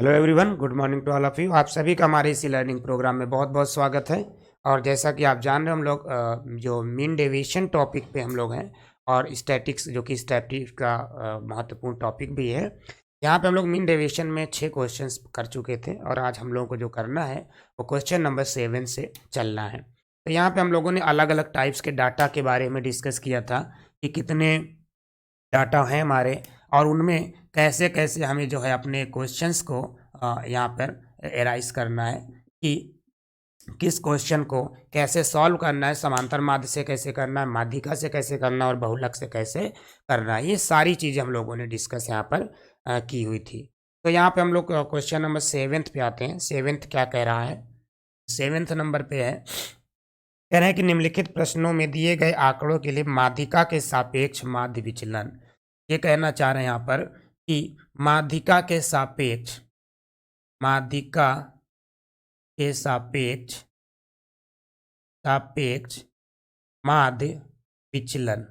Hello everyone, good morning to all of you. आप सभी का हमारे इसी लर्निंग प्रोग्राम में बहुत बहुत स्वागत है। और जैसा कि आप जान रहे हो, हम लोग जो मीन डेविएशन टॉपिक पे हम लोग हैं और स्टैटिक्स, जो कि स्टैटिक्स का महत्वपूर्ण टॉपिक भी है। यहाँ पे हम लोग मीन डेविएशन में 6 क्वेश्चंस कर चुके थे और आज हम लोगों को जो करना है वो क्वेश्चन नंबर 7 से चलना है। तो यहाँ पे हम लोगों ने अलग अलग टाइप्स के डाटा के बारे में डिस्कस किया था कि कितने डाटा हैं हमारे और उनमें कैसे कैसे हमें जो है अपने क्वेश्चंस को यहाँ पर एराइज करना है कि किस क्वेश्चन को कैसे सॉल्व करना है, समांतर माध्य से कैसे करना है, माध्यिका से कैसे करना है और बहुलक से कैसे करना है। ये सारी चीज़ें हम लोगों ने डिस्कस यहाँ पर की हुई थी। तो यहाँ पे हम लोग क्वेश्चन नंबर 7 पे आते हैं। 7 क्या कह रहा है? 7 नंबर पे है, कह रहे हैं कि निम्नलिखित प्रश्नों में दिए गए आंकड़ों के लिए माध्यिका के सापेक्ष माध्य विचलन। ये कहना चाह रहे हैं यहाँ पर कि माध्यिका के सापेक्ष सापेक्ष माध्य विचलन,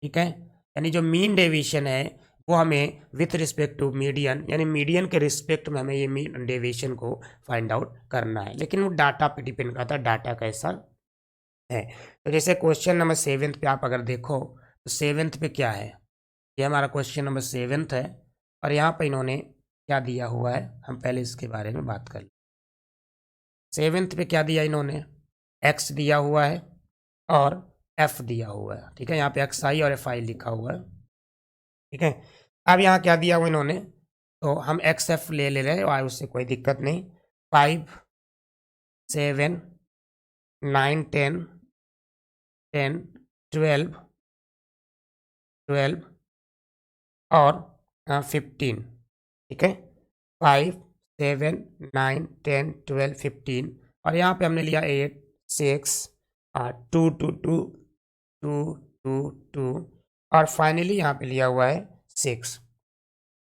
ठीक है। यानी जो मीन डेविएशन है वो हमें विथ रिस्पेक्ट टू मीडियन, यानी मीडियन के रिस्पेक्ट में हमें ये मीन डेविएशन को फाइंड आउट करना है। लेकिन वो डाटा पे डिपेंड करता है, डाटा कैसा है। तो जैसे क्वेश्चन नंबर 7 पे आप अगर देखो तो 7 पे क्या है, ये हमारा क्वेश्चन नंबर 7 है और यहाँ पे इन्होंने क्या दिया हुआ है, हम पहले इसके बारे में बात कर लें। 7 पे क्या दिया इन्होंने, x दिया हुआ है और f दिया हुआ है, ठीक है। यहाँ पे xi और fi लिखा हुआ है, ठीक है। अब यहाँ क्या दिया हुआ इन्होंने, तो हम xf ले रहे हैं और उससे कोई दिक्कत नहीं। 5 7 9 10 10 12 12 और 15, ठीक है। 5 7 9 10 12 15 और यहाँ पे हमने लिया 8 6 2 2 2 2 2 2 और फाइनली यहाँ पे लिया हुआ है 6।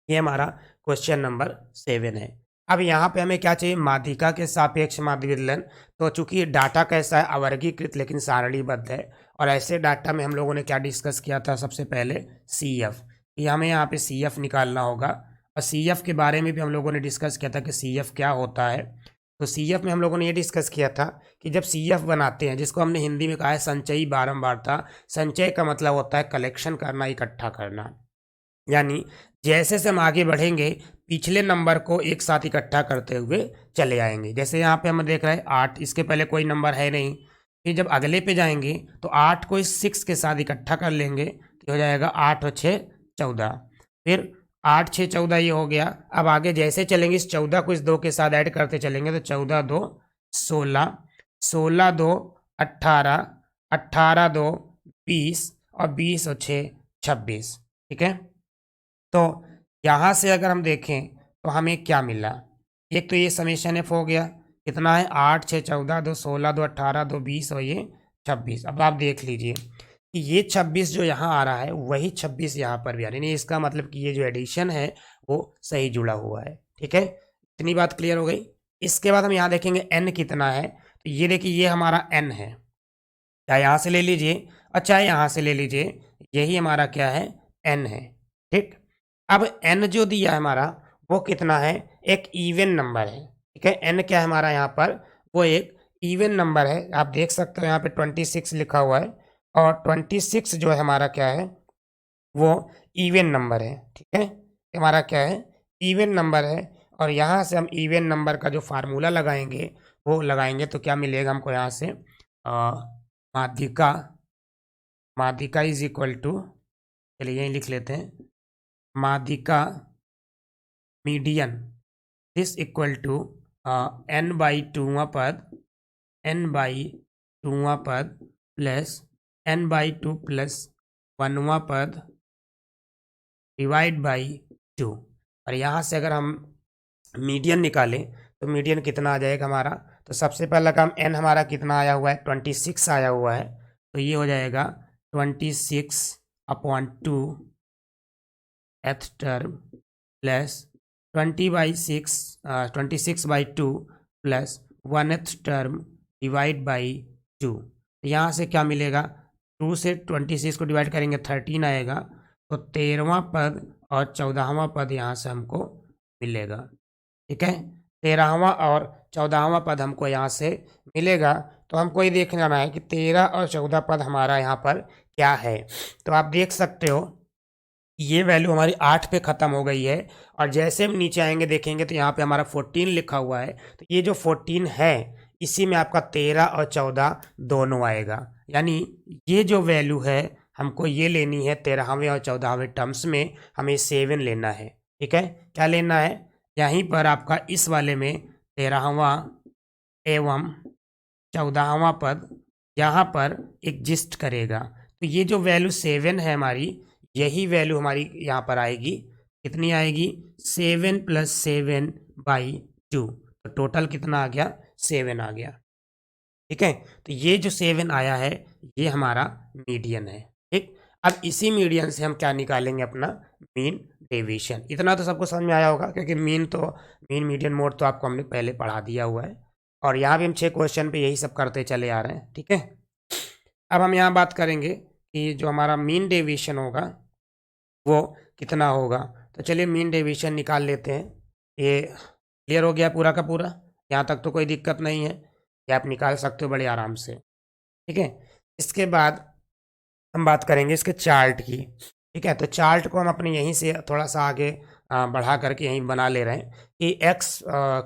ये हमारा क्वेश्चन नंबर 7 है। अब यहाँ पे हमें क्या चाहिए, माध्यिका के सापेक्ष माध्य विचलन। तो चूंकि डाटा कैसा है, अवर्गीकृत लेकिन सारणीबद्ध है और ऐसे डाटा में हम लोगों ने क्या डिस्कस किया था, सबसे पहले CF, कि हमें यहाँ पे CF निकालना होगा। और CF के बारे में भी हम लोगों ने डिस्कस किया था कि CF क्या होता है। तो CF में हम लोगों ने ये डिस्कस किया था कि जब CF बनाते हैं, जिसको हमने हिंदी में कहा है संचयी बारंबारता। संचय का मतलब होता है कलेक्शन करना, इकट्ठा करना। यानी जैसे से हम आगे बढ़ेंगे पिछले नंबर को एक साथ इकट्ठा करते हुए चले आएंगे। जैसे यहाँ पे हम देख रहे हैं 8, इसके पहले कोई नंबर है नहीं। फिर जब अगले पे जाएंगे तो 8 को इस 6 के साथ इकट्ठा कर लेंगे तो हो जाएगा 8 और 6 14। फिर 8 6 14 ये हो गया। अब आगे जैसे चलेंगे इस 14 को इस 2 के साथ ऐड करते चलेंगे तो 14 2 16, 16 2 18, 18 2 20 और 20 और 6 26, ठीक है। तो यहाँ से अगर हम देखें तो हमें क्या मिला, एक तो ये समेशन एफ हो गया, कितना है 8 6 14 2 16 2 18 2 20 और ये 26। अब आप देख लीजिए कि ये 26 जो यहाँ आ रहा है वही 26 यहाँ पर भी आ रहा है, यानी इसका मतलब कि ये जो एडिशन है वो सही जुड़ा हुआ है, ठीक है। इतनी बात क्लियर हो गई। इसके बाद हम यहाँ देखेंगे n कितना है, तो ये देखिए ये हमारा n है, चाहे यहाँ से ले लीजिए और चाहे यहाँ से ले लीजिए, यही हमारा क्या है, n है, ठीक। अब n जो दिया है हमारा वो कितना है, एक इवन नंबर है, ठीक है। n क्या है हमारा यहाँ पर, वो एक इवन नंबर है। आप देख सकते हो यहाँ पे 26 लिखा हुआ है और 26 जो है हमारा क्या है, वो इवन नंबर है, ठीक है। हमारा क्या है, इवन नंबर है। और यहाँ से हम इवन नंबर का जो फार्मूला लगाएंगे वो लगाएंगे तो क्या मिलेगा हमको यहाँ से, माध्यिका माध्यिका इज इक्वल टू, चलिए यही लिख लेते हैं, माध्यिका मीडियन दिस इक्वल टू n/2वां पद प्लस n/2 प्लस 1वां पद डिवाइड बाई 2। और यहाँ से अगर हम मीडियन निकालें तो मीडियन कितना आ जाएगा हमारा, तो सबसे पहला काम n हमारा कितना आया हुआ है, 26 आया हुआ है, तो ये हो जाएगा 26/2 th term plus 26/2 plus 1th term divide by 2। यहाँ से क्या मिलेगा, 2 से 26 को डिवाइड करेंगे 13 आएगा, तो 13वां पद और 14वां पद यहाँ से हमको मिलेगा। ठीक है। 13वां और 14वां पद हमको यहाँ से मिलेगा, तो हमको ये देखना है कि 13 और 14 पद हमारा यहाँ पर क्या है। तो आप देख सकते हो ये वैल्यू हमारी 8 पे ख़त्म हो गई है, और जैसे हम नीचे आएंगे देखेंगे तो यहाँ पे हमारा 14 लिखा हुआ है। तो ये जो 14 है इसी में आपका 13 और 14 दोनों आएगा, यानी ये जो वैल्यू है हमको ये लेनी है 13वें और 14वें टर्म्स में, हमें 7 लेना है। ठीक है, क्या लेना है, यहीं पर आपका इस वाले में 13वां एवं 14वां पद यहाँ पर एग्जिस्ट करेगा। तो ये जो वैल्यू 7 है हमारी, यही वैल्यू हमारी यहाँ पर आएगी। कितनी आएगी, 7 + 7/2। तो टोटल कितना आ गया, 7 आ गया। ठीक है, तो ये जो 7 आया है ये हमारा मीडियन है। ठीक, अब इसी मीडियन से हम क्या निकालेंगे, अपना मीन डेविएशन। इतना तो सबको समझ में आया होगा, क्योंकि मीन मीडियन मोड तो आपको हमने पहले पढ़ा दिया हुआ है, और यहाँ भी हम 6 क्वेश्चन पे यही सब करते चले आ रहे हैं। ठीक है, अब हम यहाँ बात करेंगे कि जो हमारा मीन डेविएशन होगा वो कितना होगा। तो चलिए मीन डेविएशन निकाल लेते हैं। ये क्लियर हो गया पूरा का पूरा, यहाँ तक तो कोई दिक्कत नहीं है, ये आप निकाल सकते हो बड़े आराम से। ठीक है, इसके बाद हम बात करेंगे इसके चार्ट की। ठीक है, तो चार्ट को हम अपने यहीं से थोड़ा सा आगे बढ़ा करके यहीं बना ले रहे हैं कि x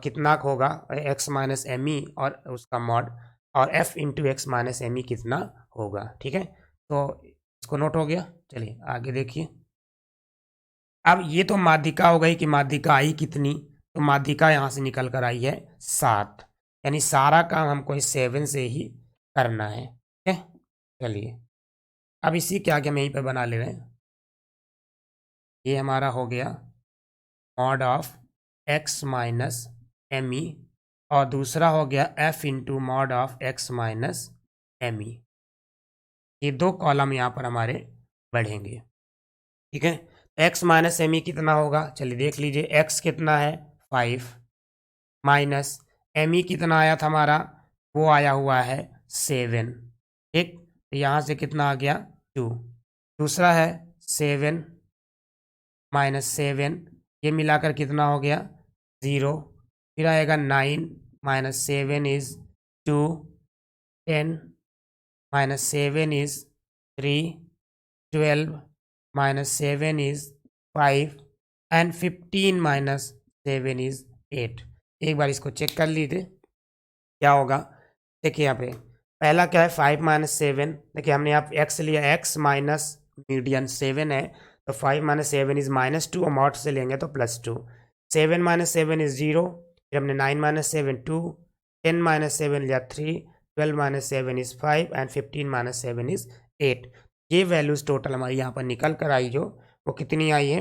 कितना होगा, x माइनस एम ई और उसका मॉड, और f into x minus M e कितना होगा। ठीक है, तो इसको नोट हो गया, चलिए आगे देखिए। अब ये तो माध्यिका हो गई कि माध्यिका आई कितनी, तो माध्यिका यहाँ से निकल कर आई है 7, यानी सारा काम हमको इस 7 से ही करना है। ठीक है, चलिए अब इसी के आगे हम यहीं पे बना ले रहे हैं। ये हमारा हो गया mod of x minus M E, और दूसरा हो गया f into mod of x minus M E. ये दो कॉलम यहाँ पर हमारे बढ़ेंगे। ठीक है, x माइनस एम ई कितना होगा, चलिए देख लीजिए। x कितना है 5, माइनस एम ई कितना आया था हमारा, वो आया हुआ है 7। ठीक, तो यहाँ से कितना आ गया 2। दूसरा है 7 माइनस 7, ये मिलाकर कितना हो गया 0। फिर आएगा 9 minus 7 is 2, 10 minus 7 is 3, 12 minus 7 is 5, and 15 minus 7 is 8। एक बार इसको चेक कर लीजिए क्या होगा। देखिए यहाँ पे पहला क्या है 5 माइनस 7, देखिए हमने यहाँ x लिया, x माइनस मीडियन 7 है, तो 5 माइनस 7 इज़ -2, और मॉड से लेंगे तो +2। 7 माइनस 7 इज़ 0, फिर हमने 9 माइनस 7 2, 10 माइनस 7 लिया 3, 12 minus 7 is 5, and 15 minus 7 is 8। ये वैल्यूज़ टोटल हमारी यहाँ पर निकल कर आई, जो वो कितनी आई है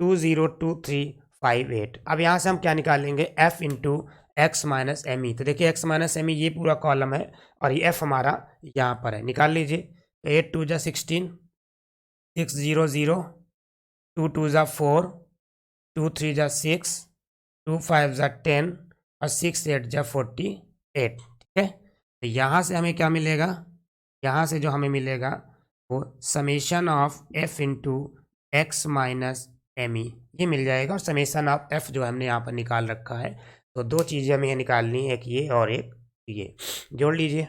202358। अब यहाँ से हम क्या निकालेंगे, f into x minus M e. तो देखिए x माइनस एम ई ये पूरा कॉलम है, और ये f हमारा यहाँ पर है, निकाल लीजिए। तो 8 2 जा 16, 6 0 0, 2 2 जा 4, 2 3 जा 6, 2 5 जा 10, और 6 8 जा 48। ठीक है, तो यहाँ से हमें क्या मिलेगा, यहाँ से जो हमें मिलेगा वो summation of f into x minus M E ये मिल जाएगा, और समेशन ऑफ f जो हमने यहाँ पर निकाल रखा है। तो दो चीज़ें हमें निकालनी है, एक ये और एक ये। जोड़ लीजिए,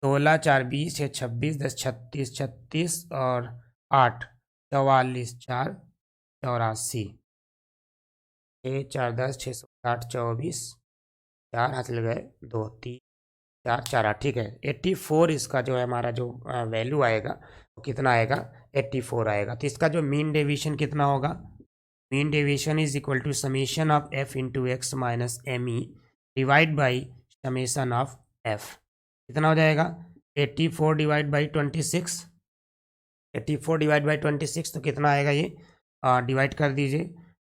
16 4 20 6 26 10 36 36 और 8 44 4 84, 6 4 10 660 24, 4 हाथ लग गए 2 3 4 4 8। ठीक है, 84 इसका जो है हमारा जो वैल्यू आएगा वो कितना आएगा 84 आएगा। तो इसका जो मीन डेविएशन कितना होगा, mean deviation is equal to summation of f into x minus M e divide by summation of f। कितना हो जाएगा 84 डिवाइड बाई 26, 84 डिवाइड बाई 26, तो कितना आएगा ये, डिवाइड कर दीजिए।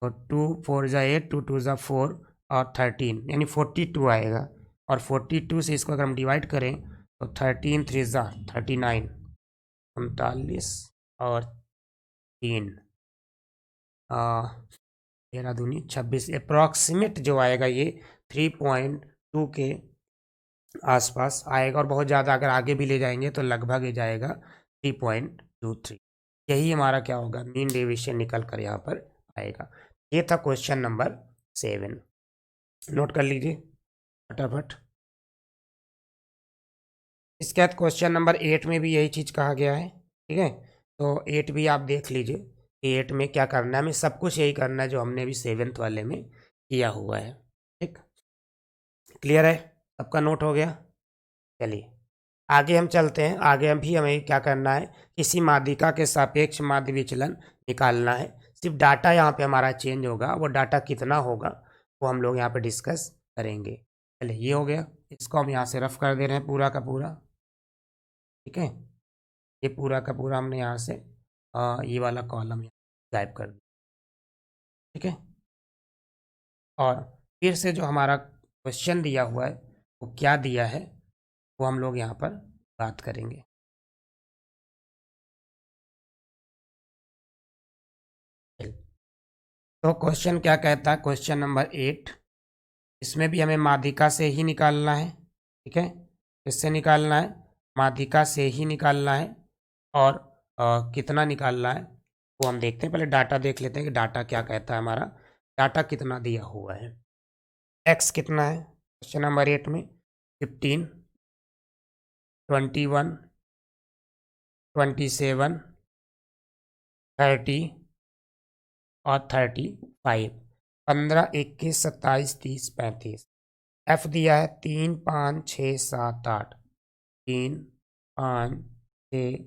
तो 2 4 जा 8, 2 2 जा 4, और 13 यानी 42 आएगा। और 42 से इसको अगर हम डिवाइड करें तो 13 3 जा 39, 39 और 3 13 दूनी 26, अप्रॉक्सीमेट जो आएगा ये 3.2 के आसपास आएगा, और बहुत ज़्यादा अगर आगे भी ले जाएंगे तो लगभग ये जाएगा 3.23। यही हमारा क्या होगा, मीन डेविएशन निकल कर यहाँ पर आएगा। ये था क्वेश्चन नंबर 7। नोट कर लीजिए फटाफट। इसके बाद क्वेश्चन नंबर 8 में भी यही चीज़ कहा गया है, ठीक है। तो 8 भी आप देख लीजिए कि 8 में क्या करना है, हमें सब कुछ यही करना है जो हमने भी 7th वाले में किया हुआ है, ठीक। क्लियर है, सबका नोट हो गया। चलिए आगे हम चलते हैं। आगे हम भी हमें क्या करना है, किसी माध्यिका के सापेक्ष माध्य विचलन निकालना है। सिर्फ डाटा यहाँ पे हमारा चेंज होगा, वो डाटा कितना होगा वो हम लोग यहाँ पे डिस्कस करेंगे। चलिए ये हो गया, इसको हम यहाँ से रफ कर दे रहे हैं पूरा का पूरा, ठीक है। ये पूरा का पूरा हमने यहाँ से ये वाला कॉलम गायब कर दिया, ठीक है। और फिर से जो हमारा क्वेश्चन दिया हुआ है वो क्या दिया है वो हम लोग यहाँ पर बात करेंगे। तो क्वेश्चन क्या कहता है, क्वेश्चन नंबर 8, इसमें भी हमें माध्यिका से ही निकालना है, ठीक है। किससे निकालना है, माध्यिका से ही निकालना है। और कितना निकालना है वो हम देखते हैं। पहले डाटा देख लेते हैं कि डाटा क्या कहता है, हमारा डाटा कितना दिया हुआ है। एक्स कितना है क्वेश्चन नंबर 8 में, 15, 21, 27, 30 और 35, 15, 21, 27, 30, 35। एफ दिया है 3, 5, 6, 7, 8, 3, 5, 6,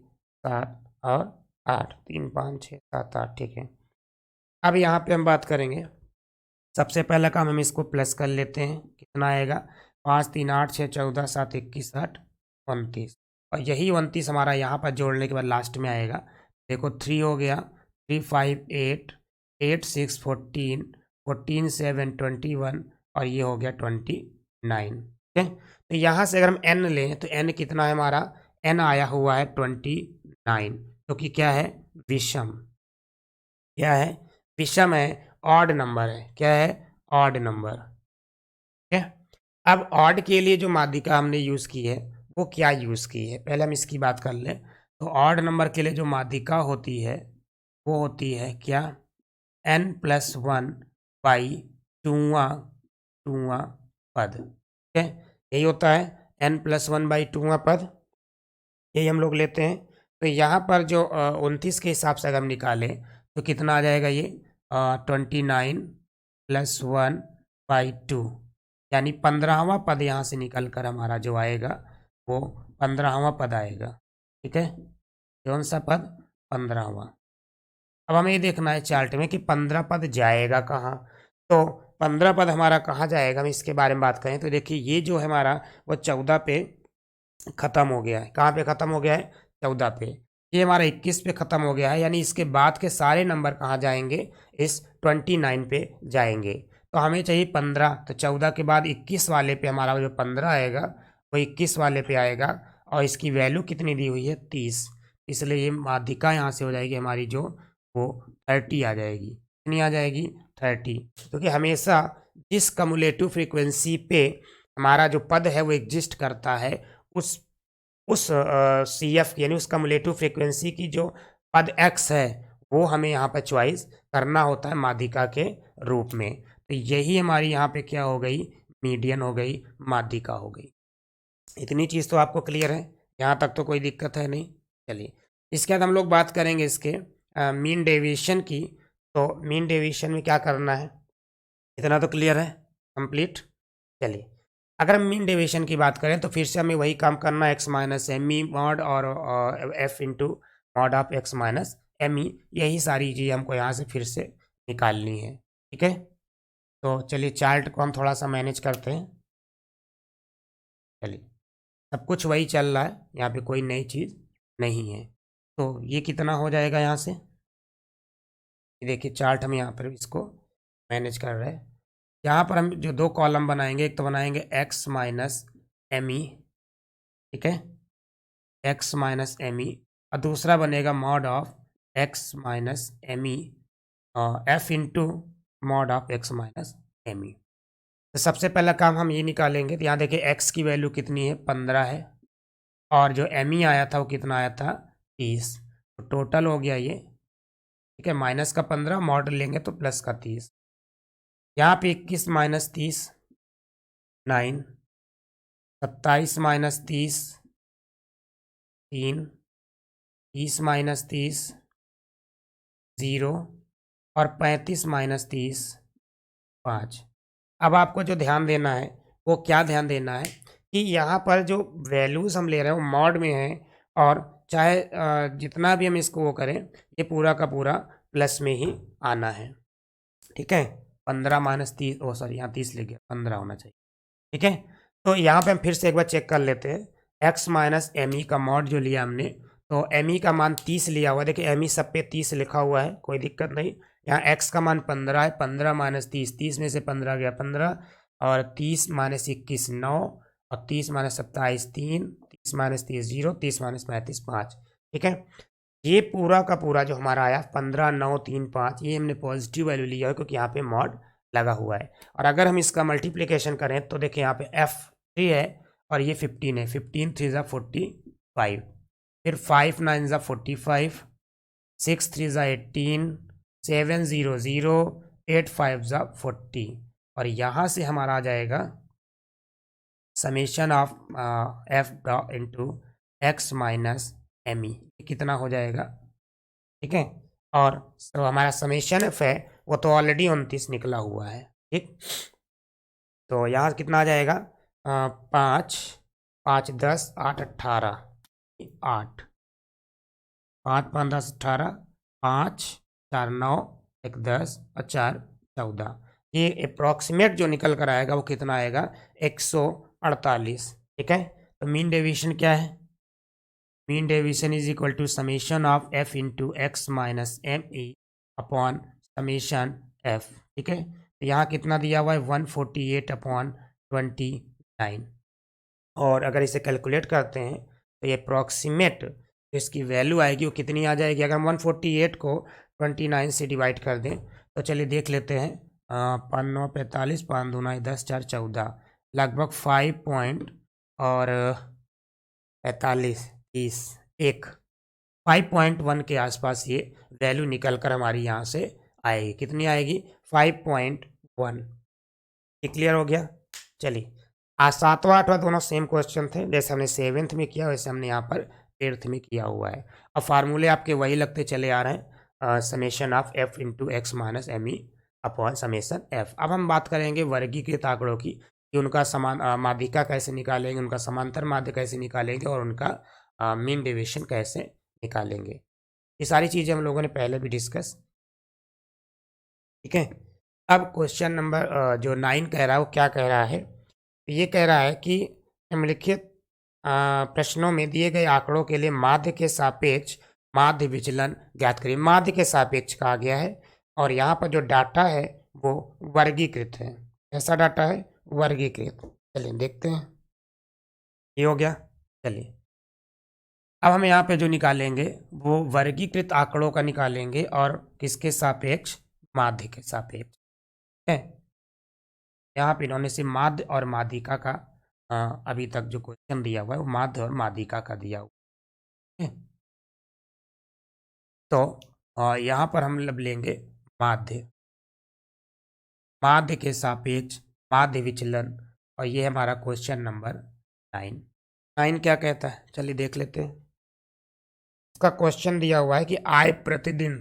7 और 8, 3, 5, 6, 7, 8, ठीक है। अब यहाँ पे हम बात करेंगे, सबसे पहला काम हम इसको प्लस कर लेते हैं। कितना आएगा, 5, 3, 8, 6, 14, 7, 21, 60, 29। और यही 29 हमारा यहाँ पर जोड़ने के बाद लास्ट में आएगा। देखो 3 हो गया, 3, 5, 8, 8, 6, 14, 14, 7, 21 और ये हो गया 29, ठीक है। तो यहाँ से अगर हम n लें तो n कितना है हमारा, n आया हुआ है 29, जो कि क्या है, विषम। क्या है, विषम है, ऑड नंबर है। क्या है, ऑड नंबर, ठीक है। अब ऑड के लिए जो माध्यिका हमने यूज़ की है वो क्या यूज़ की है, पहले हम इसकी बात कर लें। तो ऑड नंबर के लिए जो माध्यिका होती है वो होती है क्या, n+1 बाई टूवा पद, ठीक है। यही होता है n+1 बाई टूवा पद, यही हम लोग लेते हैं। तो यहाँ पर जो 29 के हिसाब से अगर हम निकालें तो कितना आ जाएगा, ये 29+1/2, यानी 15वां पद यहाँ से निकल कर हमारा जो आएगा वो 15वां पद आएगा, ठीक है। कौन सा पद, 15वां। अब हमें ये देखना है चार्ट में कि 15 पद जाएगा कहाँ। तो 15 पद हमारा कहाँ जाएगा, हम इसके बारे में बात करें तो देखिए ये जो है हमारा वो 14 पे ख़त्म हो गया है। कहाँ पे ख़त्म हो गया है, 14 पे। ये हमारा 21 पे ख़त्म हो गया है, यानी इसके बाद के सारे नंबर कहाँ जाएंगे, इस 29 पे जाएंगे। तो हमें चाहिए 15, तो 14 के बाद 21 वाले पे हमारा जो 15 आएगा वो 21 वाले पे आएगा। और इसकी वैल्यू कितनी दी हुई है, 30। इसलिए ये माध्यिका यहाँ से हो जाएगी हमारी जो, वो 30 आ जाएगी। कितनी आ जाएगी, 30। क्योंकि हमेशा जिस कमुलेटिव फ्रीक्वेंसी पे हमारा जो पद है वो एग्जिस्ट करता है, उस सी एफ यानी उस कमुलेटिव फ्रीक्वेंसी की जो पद एक्स है वो हमें यहाँ पर चॉइस करना होता है माध्यिका के रूप में। तो यही हमारी यहाँ पे क्या हो गई, मीडियन हो गई, माध्यिका हो गई। इतनी चीज़ तो आपको क्लियर है, यहाँ तक तो कोई दिक्कत है नहीं। चलिए इसके बाद हम लोग बात करेंगे इसके मीन डेविएशन की। तो मीन डेविएशन में क्या करना है, इतना तो क्लियर है, कंप्लीट। चलिए अगर हम मीन डेविएशन की बात करें तो फिर से हमें वही काम करना है, x minus M E mod और F into mod of x minus M E, यही सारी चीज़ हमको यहाँ से फिर से निकालनी है, ठीक है। तो चलिए चार्ट को हम थोड़ा सा मैनेज करते हैं। चलिए सब कुछ वही चल रहा है, यहाँ पे कोई नई चीज़ नहीं है। तो ये कितना हो जाएगा यहाँ से, ये देखिए चार्ट हम यहाँ पर इसको मैनेज कर रहे हैं। यहाँ पर हम जो दो कॉलम बनाएंगे, एक तो बनाएंगे एक्स माइनस एम ई, ठीक है, एक्स माइनस एम ई, और दूसरा बनेगा mod of x minus M e, f into mod of x minus M e. तो सबसे पहला काम हम ये निकालेंगे। तो यहाँ देखिए एक्स की वैल्यू कितनी है, 15 है, और जो एम ई आया था वो कितना आया था, 30। तो टोटल हो गया ये, ठीक है, माइनस का 15 मॉड लेंगे तो प्लस का 30। यहाँ पे 21 माइनस 30 9, 27 माइनस 30 3, 30 माइनस 30 0 और 35 माइनस 30 5। अब आपको जो ध्यान देना है वो क्या ध्यान देना है कि यहाँ पर जो वैल्यूज़ हम ले रहे हैं वो मॉड में है, और चाहे जितना भी हम इसको वो करें ये पूरा का पूरा प्लस में ही आना है। ठीक है, 15 माइनस 30, ओ सॉरी यहाँ 30 लिख गया, 15 होना चाहिए। ठीक है, तो यहाँ पे हम फिर से एक बार चेक कर लेते हैं। x माइनस एम ई का मॉड जो लिया हमने, तो एम ई का मान 30 लिया हुआ है। देखिए एम ई सब पे 30 लिखा हुआ है, कोई दिक्कत नहीं। यहाँ x का मान 15 है, 15 माइनस 30, 30 में से 15 गया 15, और 30 माइनस 21 9, और 30 माइनस 27 3, 30 माइनस 30 0, 30 माइनस 35 5। ठीक है, ये पूरा का पूरा जो हमारा आया 15 9 3 5, ये हमने पॉजिटिव वैल्यू लिया है क्योंकि यहाँ पे मॉड लगा हुआ है। और अगर हम इसका मल्टीप्लिकेशन करें तो देखिए यहाँ पे F3 है और ये 15 है, 15 3 ज़ा 45, फिर 5 9 ज़ा 45, 6 3 ज़ा 18, 7 0 0, 8 5 ज़ा 40, और यहाँ से हमारा आ जाएगा summation of f into x minus M e, कितना हो जाएगा। ठीक है, और तो हमारा समेशन एफ है वो तो ऑलरेडी 29 निकला हुआ है। ठीक, तो यहाँ कितना आ जाएगा, 5 5 10 8 18, 8 5 5 10 18, 5 4 9 1 10 और 4 14, ये अप्रॉक्सीमेट जो निकल कर आएगा वो कितना आएगा, 148। ठीक है, तो मीन डेविएशन क्या है, mean deviation is equal to summation of f into x minus M E upon summation f. ठीक है, तो यहाँ कितना दिया हुआ है 148 अपॉन 29, और अगर इसे कैलकुलेट करते हैं तो ये अप्रॉक्सीमेट जो इसकी वैल्यू आएगी वो कितनी आ जाएगी। अगर हम 148 को 29 से डिवाइड कर दें तो चलिए देख लेते हैं, 5 9 45, 5 दूना 10 4 14, लगभग 5 पॉइंट और 45 30 1 5.1 के आसपास ये वैल्यू निकल कर हमारी यहाँ से आएगी। कितनी आएगी, 5.1। ये क्लियर हो गया। चलिए, आज 7वां 8वां दोनों सेम क्वेश्चन थे, जैसे हमने 7th में किया वैसे हमने यहाँ पर 8th में किया हुआ है। अब फार्मूले आपके वही लगते चले आ रहे हैं, summation of f into x minus M E upon summation f. अब हम बात करेंगे वर्गीकृत आंकड़ों की, कि उनका समान माध्यिका कैसे निकालेंगे, उनका समांतर माध्य कैसे निकालेंगे, और उनका मीन डेविएशन कैसे निकालेंगे। ये सारी चीज़ें हम लोगों ने पहले भी डिस्कस। ठीक है, अब क्वेश्चन नंबर जो 9 कह रहा है वो क्या कह रहा है, ये कह रहा है कि निम्नलिखित प्रश्नों में दिए गए आंकड़ों के लिए माध्य के सापेक्ष माध्य विचलन ज्ञात करिए। माध्य के सापेक्ष कहा गया है, और यहाँ पर जो डाटा है वो वर्गीकृत है। ऐसा डाटा है वर्गीकृत। चलिए देखते हैं, ये हो गया। चलिए, अब हम यहाँ पे जो निकालेंगे वो वर्गीकृत आंकड़ों का निकालेंगे, और किसके सापेक्ष, माध्य के सापेक्ष है। यहाँ पे इन्होंने से माध्य और माध्यिका का अभी तक जो क्वेश्चन दिया हुआ है वो माध्य और माध्यिका का दिया हुआ है। तो यहाँ पर हम लब लेंगे माध्य, माध्य के सापेक्ष माध्य विचलन, और ये हमारा क्वेश्चन नंबर 9। 9 क्या कहता है, चलिए देख लेते हैं। इसका क्वेश्चन दिया हुआ है कि आय प्रतिदिन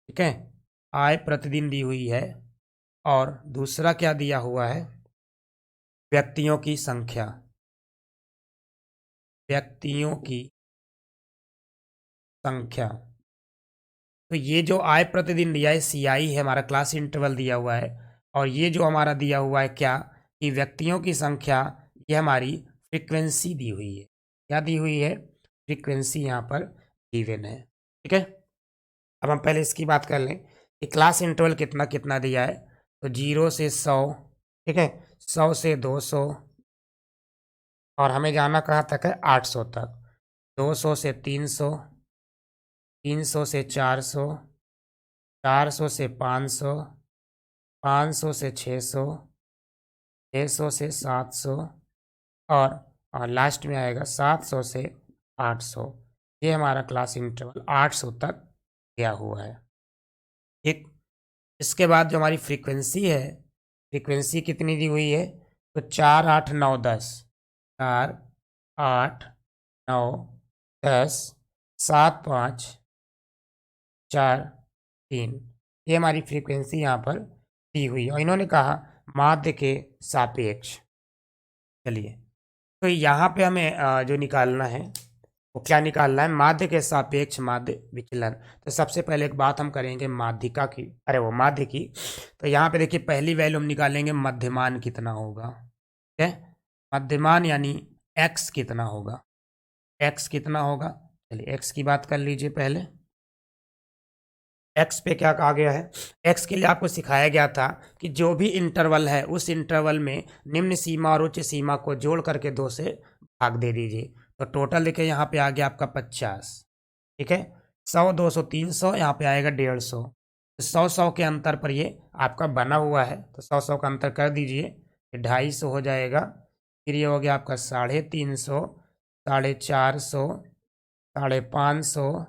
ठीक है, आय प्रतिदिन दी हुई है, और दूसरा क्या दिया हुआ है, व्यक्तियों की संख्या, व्यक्तियों की संख्या। तो ये जो आय प्रतिदिन दिया है CI है, हमारा क्लास इंटरवल दिया हुआ है, और ये जो हमारा दिया हुआ है क्या, कि व्यक्तियों की संख्या, ये हमारी फ्रीक्वेंसी दी हुई है। क्या दी हुई है, फ्रीक्वेंसी यहाँ पर गिवन है। ठीक है, अब हम पहले इसकी बात कर लें कि क्लास इंटरवल कितना कितना दिया है, तो 0 से 100, ठीक है, 100 से 200, और हमें जाना कहाँ तक है, 800 तक, 200 से 300, 300 से 400, 400 से 500, 500 से 600, 600 से 700, और लास्ट में आएगा 700 से 800। ये हमारा क्लास इंटरवल 800 तक दिया हुआ है। ठीक, इसके बाद जो हमारी फ्रीक्वेंसी है, फ्रीक्वेंसी कितनी दी हुई है, तो 4 8 9 10, 4 8 9 10 7 5 4 3, ये हमारी फ्रीक्वेंसी यहाँ पर दी हुई है और इन्होंने कहा माध्य के सापेक्ष। चलिए, तो यहाँ पे हमें जो निकालना है वो क्या निकालना है, माध्य के सापेक्ष माध्य विचलन। तो सबसे पहले एक बात हम करेंगे माध्यिका की, अरे वो माध्य की। तो यहाँ पे देखिए पहली वैल्यू हम निकालेंगे मध्यमान कितना होगा, ठीक है, मध्यमान यानी x कितना होगा, x कितना होगा। चलिए x की बात कर लीजिए पहले। x पे क्या कहा गया है, x के लिए आपको सिखाया गया था कि जो भी इंटरवल है उस इंटरवल में निम्न सीमा और उच्च सीमा को जोड़ करके 2 से भाग दे दीजिए। तो टोटल देखिए यहाँ पे आ गया आपका 50, ठीक है, 100 200 300, यहाँ पे आएगा 150। तो 100 के अंतर पर ये आपका बना हुआ है, तो 100 का अंतर कर दीजिए, 250 हो जाएगा। फिर ये हो गया आपका 350, 450, 550,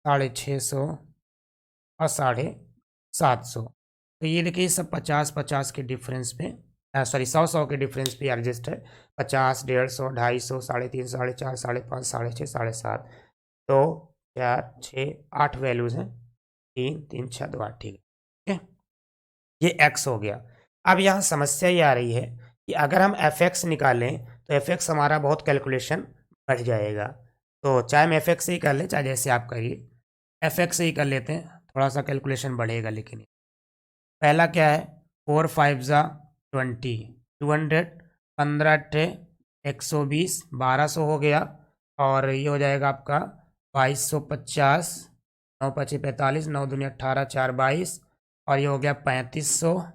650 और 750। तो ये देखिए ये सब 50-50 के डिफरेंस पे, सॉरी 100 के डिफरेंस पे एडजस्ट है। 50, 150, 250, 350, 450, 550, 650, 750, 2 4 6 8 वैल्यूज हैं, 3 3 6 2 8, ठीक है, ये x हो गया। अब यहाँ समस्या ये आ रही है कि अगर हम fx निकालें तो fx हमारा बहुत कैलकुलेशन बढ़ जाएगा। तो चाहे हम fx से ही कर लें, चाहे जैसे आप करिए, fx से ही कर लेते हैं, थोड़ा सा कैलकुलेशन बढ़ेगा। लेकिन पहला क्या है, 4 5 ज़ा 20, 200, 15 अट्ठे 120, 1200 हो गया। और ये हो जाएगा आपका 2250, 9 पचे 45, 9 दूनी 18, 4 22, और ये हो गया 3500,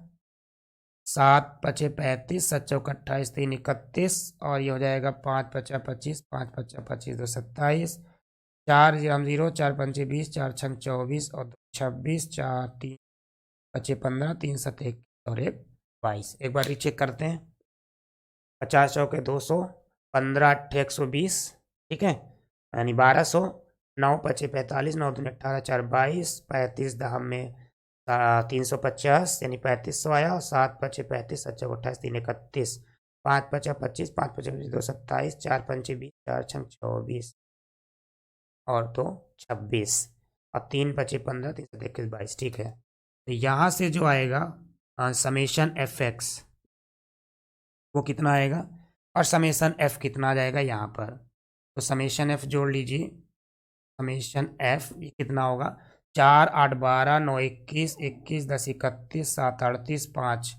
7 पचे 35, 7 चौक 28, 3 31, और ये हो जाएगा 5 पचा 25, 5 पचा 25, 2 27, 4 0 4 पंचे 20, 4 छंग 24 और 2 26, 4 3 पचे 15, 3 7 1 और 1 22। एक बार रीचेक करते हैं, 50 चौके 200, 15 अट्ठे 120, ठीक है, यानी 1200, 9 पचे 45, 9 दूनी 18, 4 22, 35 दहम में 350 यानी 3500 आया, और 7 पचे 35, 7 चौक 28, 3 31, 5 पचा 25, 5 पचा 25, 2 27, 4 पंचे 20, 4 छंग 24 और 2 26, और 3 पचे 15, 3 7 21 22, ठीक है। तो यहाँ से जो आएगा समेशन एफ एक्स वो कितना आएगा, और समेशन एफ कितना आ जाएगा यहाँ पर। तो समेशन एफ जोड़ लीजिए, समेशन एफ ये कितना होगा, 4 8 12, 9 21, 21 10 31, 7 38, 5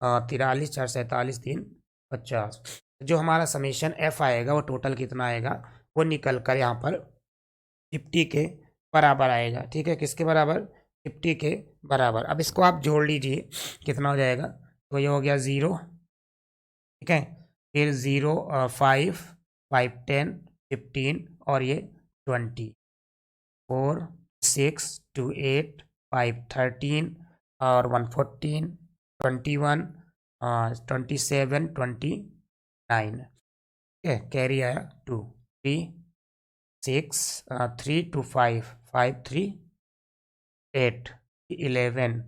43, 4 47, 3 50। जो हमारा समेशन एफ आएगा वो टोटल कितना आएगा, वो निकल कर यहाँ पर 50 के बराबर आएगा, ठीक है, किसके बराबर, 50 के बराबर। अब इसको आप जोड़ लीजिए, कितना हो जाएगा, तो ये हो गया 0, ठीक है, फिर 0 5 5 10 15 और ये 20, 4 6 2 8 5 13 और 1 14 21 27 29, ठीक है, कैरी आया 2 3 6 3 2 5 5 3 8 11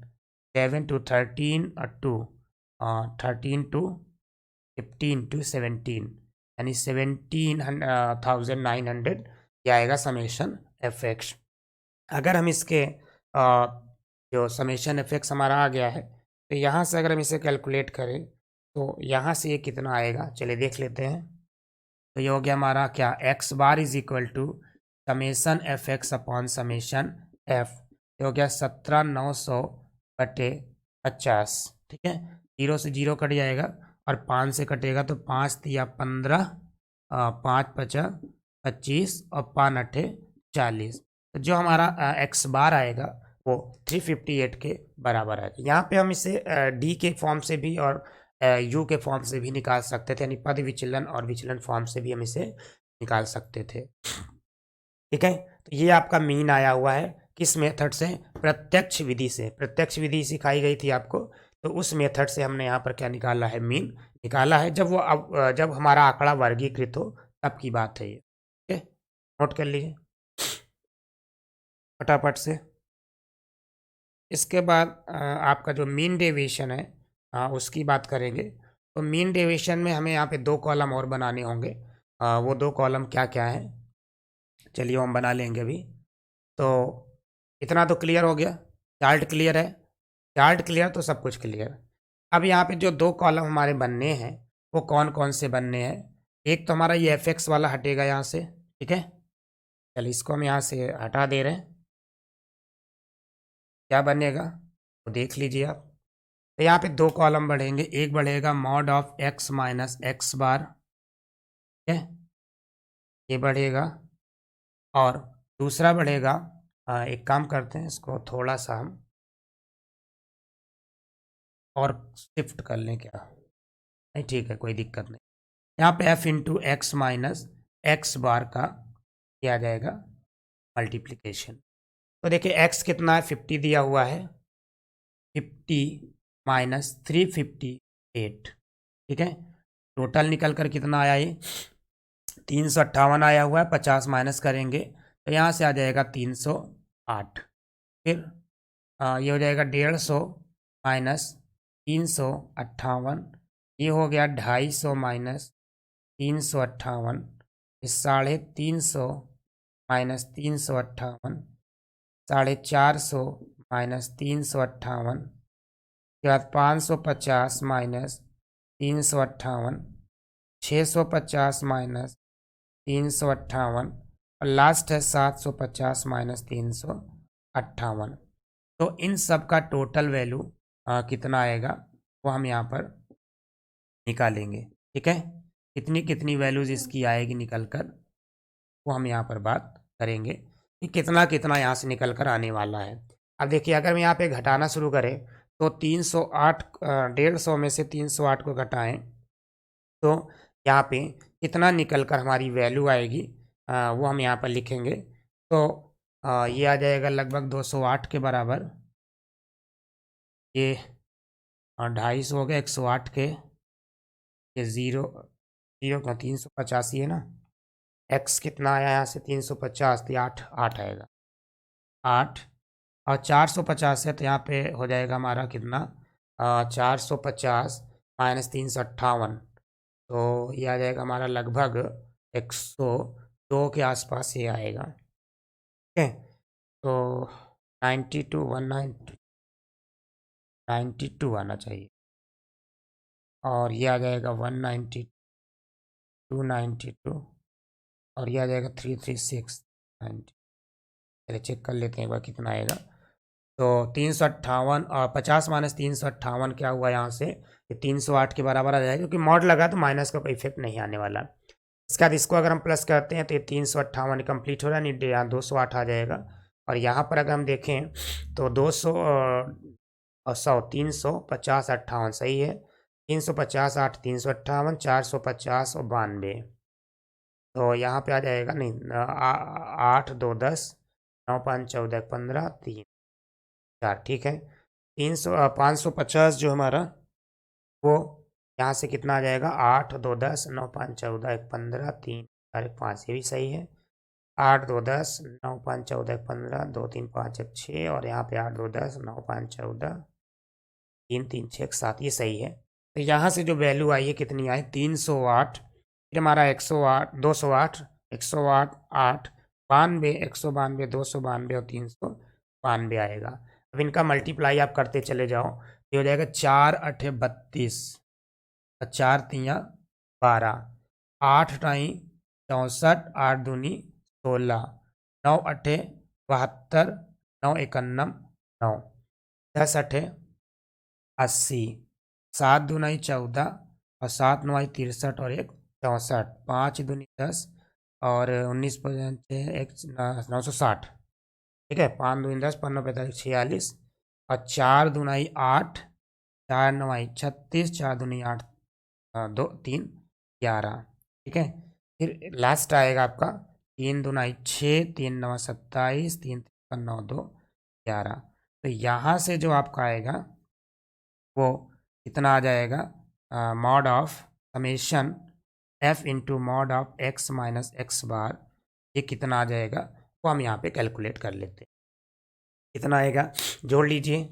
11 to 13 2 13 to 15 to 17, यानी 17,900 ये आएगा समेशन एफ एक्स। अगर हम इसके जो समेशन एफ एक्स हमारा आ गया है, तो यहाँ से अगर हम इसे कैलकुलेट करें तो यहाँ से ये कितना आएगा, चलिए देख लेते हैं। तो ये हो गया हमारा क्या, x bar is equal to summation f x upon summation f, ये हो गया 17,900 बटे 50, ठीक है, 0 से 0 कट जाएगा और 5 से कटेगा तो 5 तिया 15, 5 पचा 25 और 5 अट्ठे 40। तो जो हमारा एक्स बार आएगा वो 358 के बराबर आएगा। यहाँ पे हम इसे डी के फॉर्म से भी और यू के फॉर्म से भी निकाल सकते थे, यानी पद विचलन और विचलन फॉर्म से भी हम इसे निकाल सकते थे, ठीक है। तो ये आपका मीन आया हुआ है किस मेथड से, प्रत्यक्ष विधि से। प्रत्यक्ष विधि सिखाई गई थी आपको, तो उस मेथड से हमने यहाँ पर क्या निकाला है, मीन निकाला है। जब वो जब हमारा आंकड़ा वर्गीकृत हो तब की बात है ये, ठीक है, नोट कर लीजिए। फटाफट से। इसके बाद आपका जो मीन डेविएशन है उसकी बात करेंगे। तो मीन डेविएशन में हमें यहाँ पे 2 कॉलम और बनाने होंगे। वो 2 कॉलम क्या-क्या हैं? चलिए वो हम बना लेंगे अभी। तो इतना तो क्लियर हो गया, चार्ट क्लियर है। चार्ट क्लियर तो सब कुछ क्लियर। अब यहाँ पे जो 2 कॉलम हमारे बनने हैं, वो कौन-कौन से बनने हैं? एक तो हमारा ये एफ वाला हटेगा यहाँ से, ठीक है? चलिए इसको हम यहाँ से हटा दे रहे हैं। क्या बनेगा? तो देख लीजिए आप। तो यहाँ पे 2 कॉलम बढ़ेंगे। एक बढ़ेगा mod of x minus x bar, ठीक है? ये बढ़ेगा। और दूसरा बढ़ेगा, एक काम करते हैं, इसको थोड़ा सा हम और शिफ्ट कर लें क्या? नहीं ठीक है, कोई दिक्कत नहीं। यहाँ पे F into x minus x bar का किया जाएगा मल्टीप्लिकेशन। तो देखिए एक्स कितना है, 50 दिया हुआ है। 50 माइनस 358, ठीक है? टोटल निकल कर कितना आया ये? 358 आया हुआ है। 50 माइनस करेंगे तो यहाँ से आ जाएगा 308। फिर ये हो जाएगा 150 माइनस 358। ये हो गया 250 माइनस 358। 350 माइनस 358। 450 माइनस 358। उसके बाद 550 माइनस 358। 650 माइनस 358। और लास्ट है 750 माइनस 358। तो इन सब का टोटल वैल्यू कितना आएगा वो हम यहाँ पर निकालेंगे, ठीक है? कितनी कितनी वैल्यूज इसकी आएगी निकल कर, वो हम यहाँ पर बात करेंगे कि कितना कितना यहाँ से निकल कर आने वाला है। अब देखिए अगर हम यहाँ पे घटाना शुरू करें तो 308, 150 में से 308 को घटाएं तो यहाँ पे कितना निकल कर हमारी वैल्यू आएगी वो हम यहाँ पर लिखेंगे। तो ये आ जाएगा लगभग 208 के बराबर। ये 250 हो गया 108 के। ये ज़ीरो ज़ीरो का 385 है ना। एक्स कितना आया यहाँ से 350, तो 8 8 आएगा। 8 और 450 है तो यहाँ पे हो जाएगा हमारा कितना, 450 माइनस 358। तो ये आ जाएगा हमारा लगभग 102 के आसपास ये आएगा, ठीक है? तो 92 190 92 आना चाहिए। और ये आ जाएगा 190 292। और ये आ जाएगा 336 90। चलिए चेक कर लेते हैं एक बार कितना आएगा। तो 358 और 50 माइनस 358 क्या हुआ यहाँ से, ये 308 के बराबर आ जाएगा। क्योंकि मॉड लगा तो माइनस का कोई इफेक्ट नहीं आने वाला। इसके बाद इसको अगर हम प्लस करते हैं तो ये 358 कंप्लीट हो रहा है, नहीं यहाँ 208 आ जाएगा। और यहाँ पर अगर हम देखें तो 200 और 100 350 58 सही है। 350 8 358 450 और 92। तो यहाँ पे आ जाएगा, नहीं 8 2 10 9 5 14 15 3 4, ठीक है? 550 जो हमारा वो यहाँ से कितना आ जाएगा, 8 2 10 9 5 14 1 15 3 4 1 5, ये भी सही है। 8 2 10 9 5 14 1 15 2 3 5 1 6, और यहाँ पे 8 2 10 9 5 14 3 3 6 1 7, ये सही है। तो यहाँ से जो वैल्यू आई है कितनी आई, 308। फिर हमारा 108 208 108 8 92 192 292 और 392 आएगा। अब इनका मल्टीप्लाई आप करते चले जाओ, ये हो जाएगा 4 8 32 और 4 तियाँ 12, 8 टाई 64, 8 दूनी 16, 9 अठे 72, 9 91 9, 10 अठे 80, 7 दूनाई 14 और 7 नवाई 63 और 1 64, 5 दूनी 10 और 19 एक 960, ठीक है? 5 दूनी 10 15 45 46 और 4 दूनाई 8, 4 नवाई 36, 4 दूनी 8 2 3 11, ठीक है? फिर लास्ट आएगा आपका 3 दूनाई 6 3 नवा 27 3 तिरपन 9 2 11। तो यहाँ से जो आपका आएगा वो कितना आ जाएगा, mod of summation F into mod of x minus x bar, ये कितना आ जाएगा वो हम यहाँ पे कैलकुलेट कर लेते हैं। कितना आएगा, जोड़ लीजिए।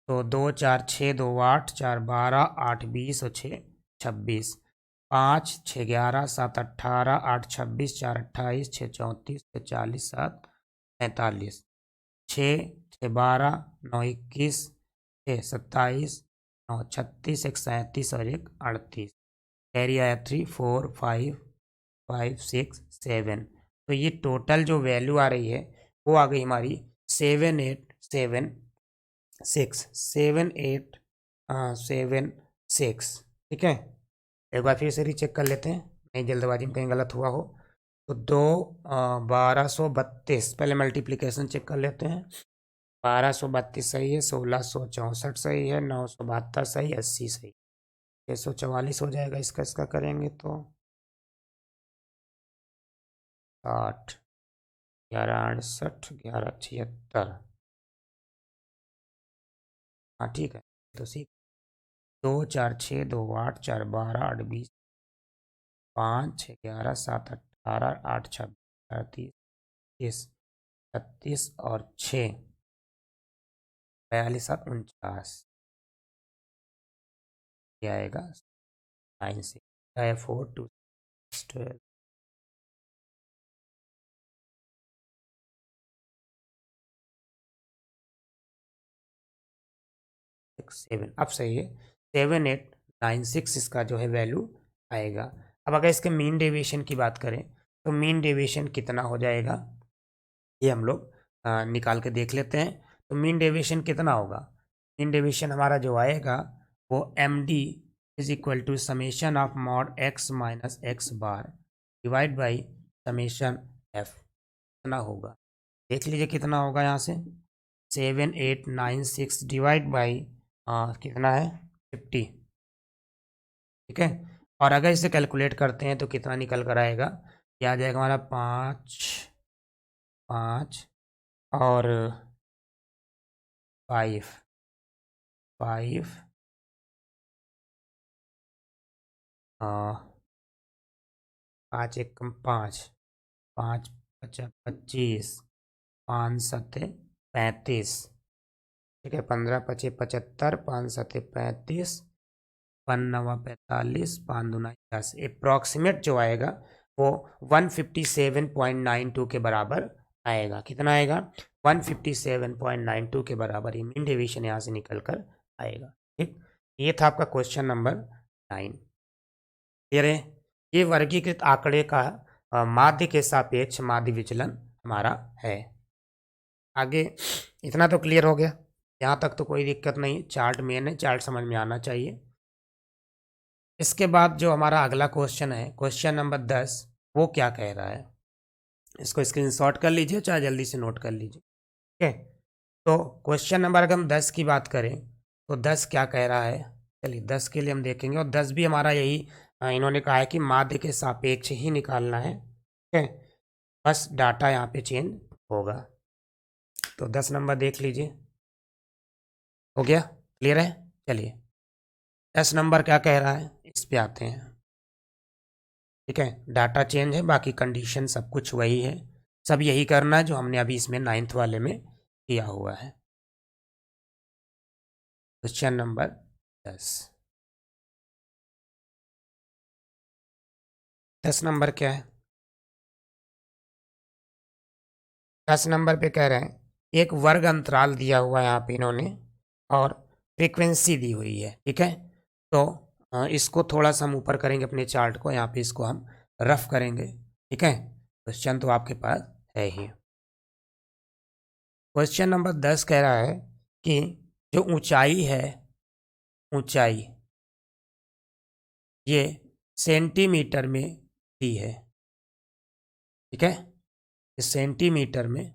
तो 2 4 6 2 8 4 12 8 20 और 6 26, 5 6 11 7 18 8 26 4 28 6 34 6 40 7 45, 6 6 12 9 21 6 27 9 36 1 37 और 1 38। कैरी आया 3 4 5 5 6 7। तो ये टोटल जो वैल्यू आ रही है वो आ गई हमारी 7 8 7 6 ठीक है। एक बार फिर से रीचेक कर लेते हैं, नहीं जल्दबाजी में कहीं गलत हुआ हो। तो 1232, पहले मल्टीप्लिकेशन चेक कर लेते हैं। 1232 सही है, 1664 सही है, 972 सही, 80 सही, 644 हो जाएगा इसका करेंगे तो 60, 1168, 1176। हाँ ठीक है, तो सीख 2 4 6 2 8 4 12 8 20, 5 6 11 7 18 8 26 38 30 36 और 6 42 7 49। क्या आएगा 9 से 4 2 12 7। अब सही है, 7896 इसका जो है वैल्यू आएगा। अब अगर इसके मीन डेविएशन की बात करें तो मीन डेविएशन कितना हो जाएगा, ये हम लोग निकाल के देख लेते हैं। तो मीन डेविएशन कितना होगा, मीन डेविएशन हमारा जो आएगा वो M D is equal to summation of mod x minus x bar divide by summation f, कितना होगा देख लीजिए कितना होगा यहाँ से। 7896 डिवाइड बाई कितना है 50, ठीक है। और अगर इसे कैलकुलेट करते हैं तो कितना निकल कर आएगा, क्या आ जाएगा हमारा 5 5 और 5 5 5 एक कम 5 5 25 5 सत्ते 35, ठीक है। 15 पचे 75, 5 सत्ते 35, 5 नवा 45, 5 दूना 10, अप्रॉक्सीमेट जो आएगा वो 157.92 के बराबर आएगा। कितना आएगा 157.92 के बराबर ही मीन डेविएशन यहाँ से निकल कर आएगा। ठीक, ये था आपका क्वेश्चन नंबर 9। क्लियर है। ये वर्गीकृत आंकड़े का माध्य के सापेक्ष माध्य विचलन हमारा है। आगे इतना तो क्लियर हो गया, यहाँ तक तो कोई दिक्कत नहीं, चार्ट मेन है, चार्ट समझ में आना चाहिए। इसके बाद जो हमारा अगला क्वेश्चन है, क्वेश्चन नंबर 10, वो क्या कह रहा है, इसको स्क्रीनशॉट कर लीजिए, चाहे जल्दी से नोट कर लीजिए। ठीक है, तो क्वेश्चन नंबर अगर हम 10 की बात करें तो 10 क्या कह रहा है, चलिए 10 के लिए हम देखेंगे। और 10 भी हमारा यही इन्होंने कहा है कि माध्य के सापेक्ष ही निकालना है। ठीक है, बस डाटा यहाँ पे चेंज होगा। तो 10 नंबर देख लीजिए, हो गया, क्लियर है। चलिए 10 नंबर क्या कह रहा है इस पे आते हैं। ठीक है, डाटा चेंज है, बाकी कंडीशन सब कुछ वही है, सब यही करना है जो हमने अभी इसमें 9th वाले में किया हुआ है। क्वेश्चन नंबर 10, 10 नंबर क्या है, 10 नंबर पे कह रहे हैं एक वर्ग अंतराल दिया हुआ है यहाँ पे इन्होंने और फ्रीक्वेंसी दी हुई है। ठीक है, तो इसको थोड़ा सा हम ऊपर करेंगे अपने चार्ट को, यहाँ पे इसको हम रफ करेंगे। ठीक है, क्वेश्चन तो आपके पास है ही। क्वेश्चन नंबर 10 कह रहा है कि जो ऊंचाई है, ऊंचाई ये सेंटीमीटर में दी है। ठीक है, इस सेंटीमीटर में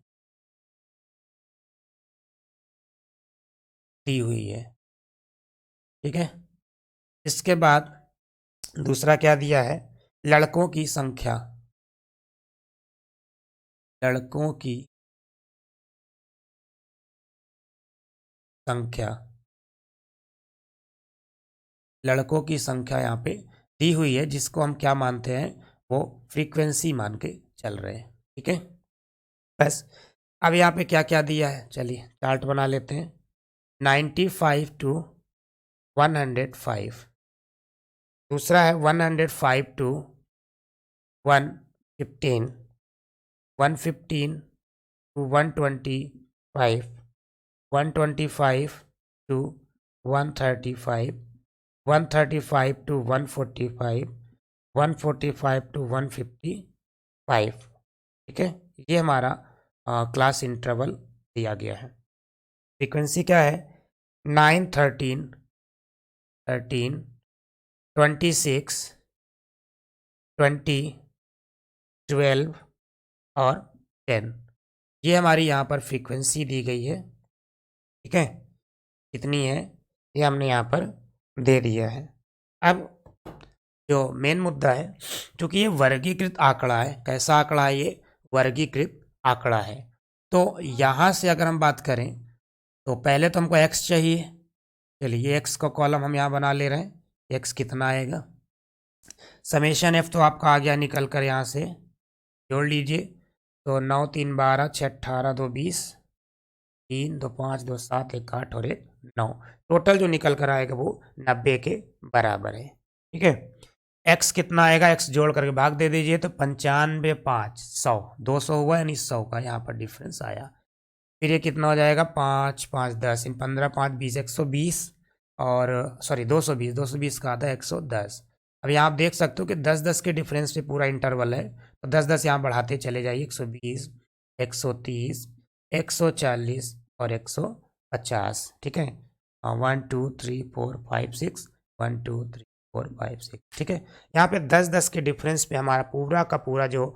दी हुई है। ठीक है, इसके बाद दूसरा क्या दिया है, लड़कों की संख्या, लड़कों की संख्या, लड़कों की संख्या यहाँ पे दी हुई है, जिसको हम क्या मानते हैं, वो फ्रीक्वेंसी मान के चल रहे हैं। ठीक है, बस अब यहाँ पे क्या क्या दिया है, चलिए चार्ट बना लेते हैं। 95 टू 105, दूसरा है 105 to 115, 115 to 125, 125 to 135, 135 to 145, 145 to 155। ठीक है, ये हमारा क्लास इंटरवल दिया गया है। फ्रीक्वेंसी क्या है, 9, 13, 13, 26, 20, 12 और 10। ये हमारी यहाँ पर फ्रीक्वेंसी दी गई है। ठीक है, कितनी है ये हमने यहाँ पर दे दिया है। अब जो मेन मुद्दा है, क्योंकि ये वर्गीकृत आंकड़ा है, कैसा आंकड़ा है ये, वर्गीकृत आंकड़ा है। तो यहाँ से अगर हम बात करें तो पहले तो हमको x चाहिए। चलिए x का कॉलम हम यहाँ बना ले रहे हैं। x कितना आएगा, समेशन f तो आपका आ गया निकल कर, यहाँ से जोड़ लीजिए। तो 9 3 12 6 18 2 20, 3 2 5 2 7 1 8 और 1 9, टोटल जो निकल कर आएगा वो 90 के बराबर है। ठीक है, x कितना आएगा, x जोड़ करके भाग दे दीजिए, तो 95 5 100, 200 हुआ, यानी 100 का यहाँ पर डिफरेंस आया। फिर ये कितना हो जाएगा, 5 5 10, इन 15 5 20, 120, और सॉरी 220, 220 का आधा 110। अब यहाँ आप देख सकते हो कि 10 10 के डिफरेंस से पूरा इंटरवल है, तो 10 10 यहाँ बढ़ाते चले जाइए, 120, 130, 140 और 150। ठीक है, 1 2 3 4 5 6, 1 2 3 4 5 6। ठीक है, यहाँ पे 10 10 के डिफरेंस पे हमारा पूरा का पूरा जो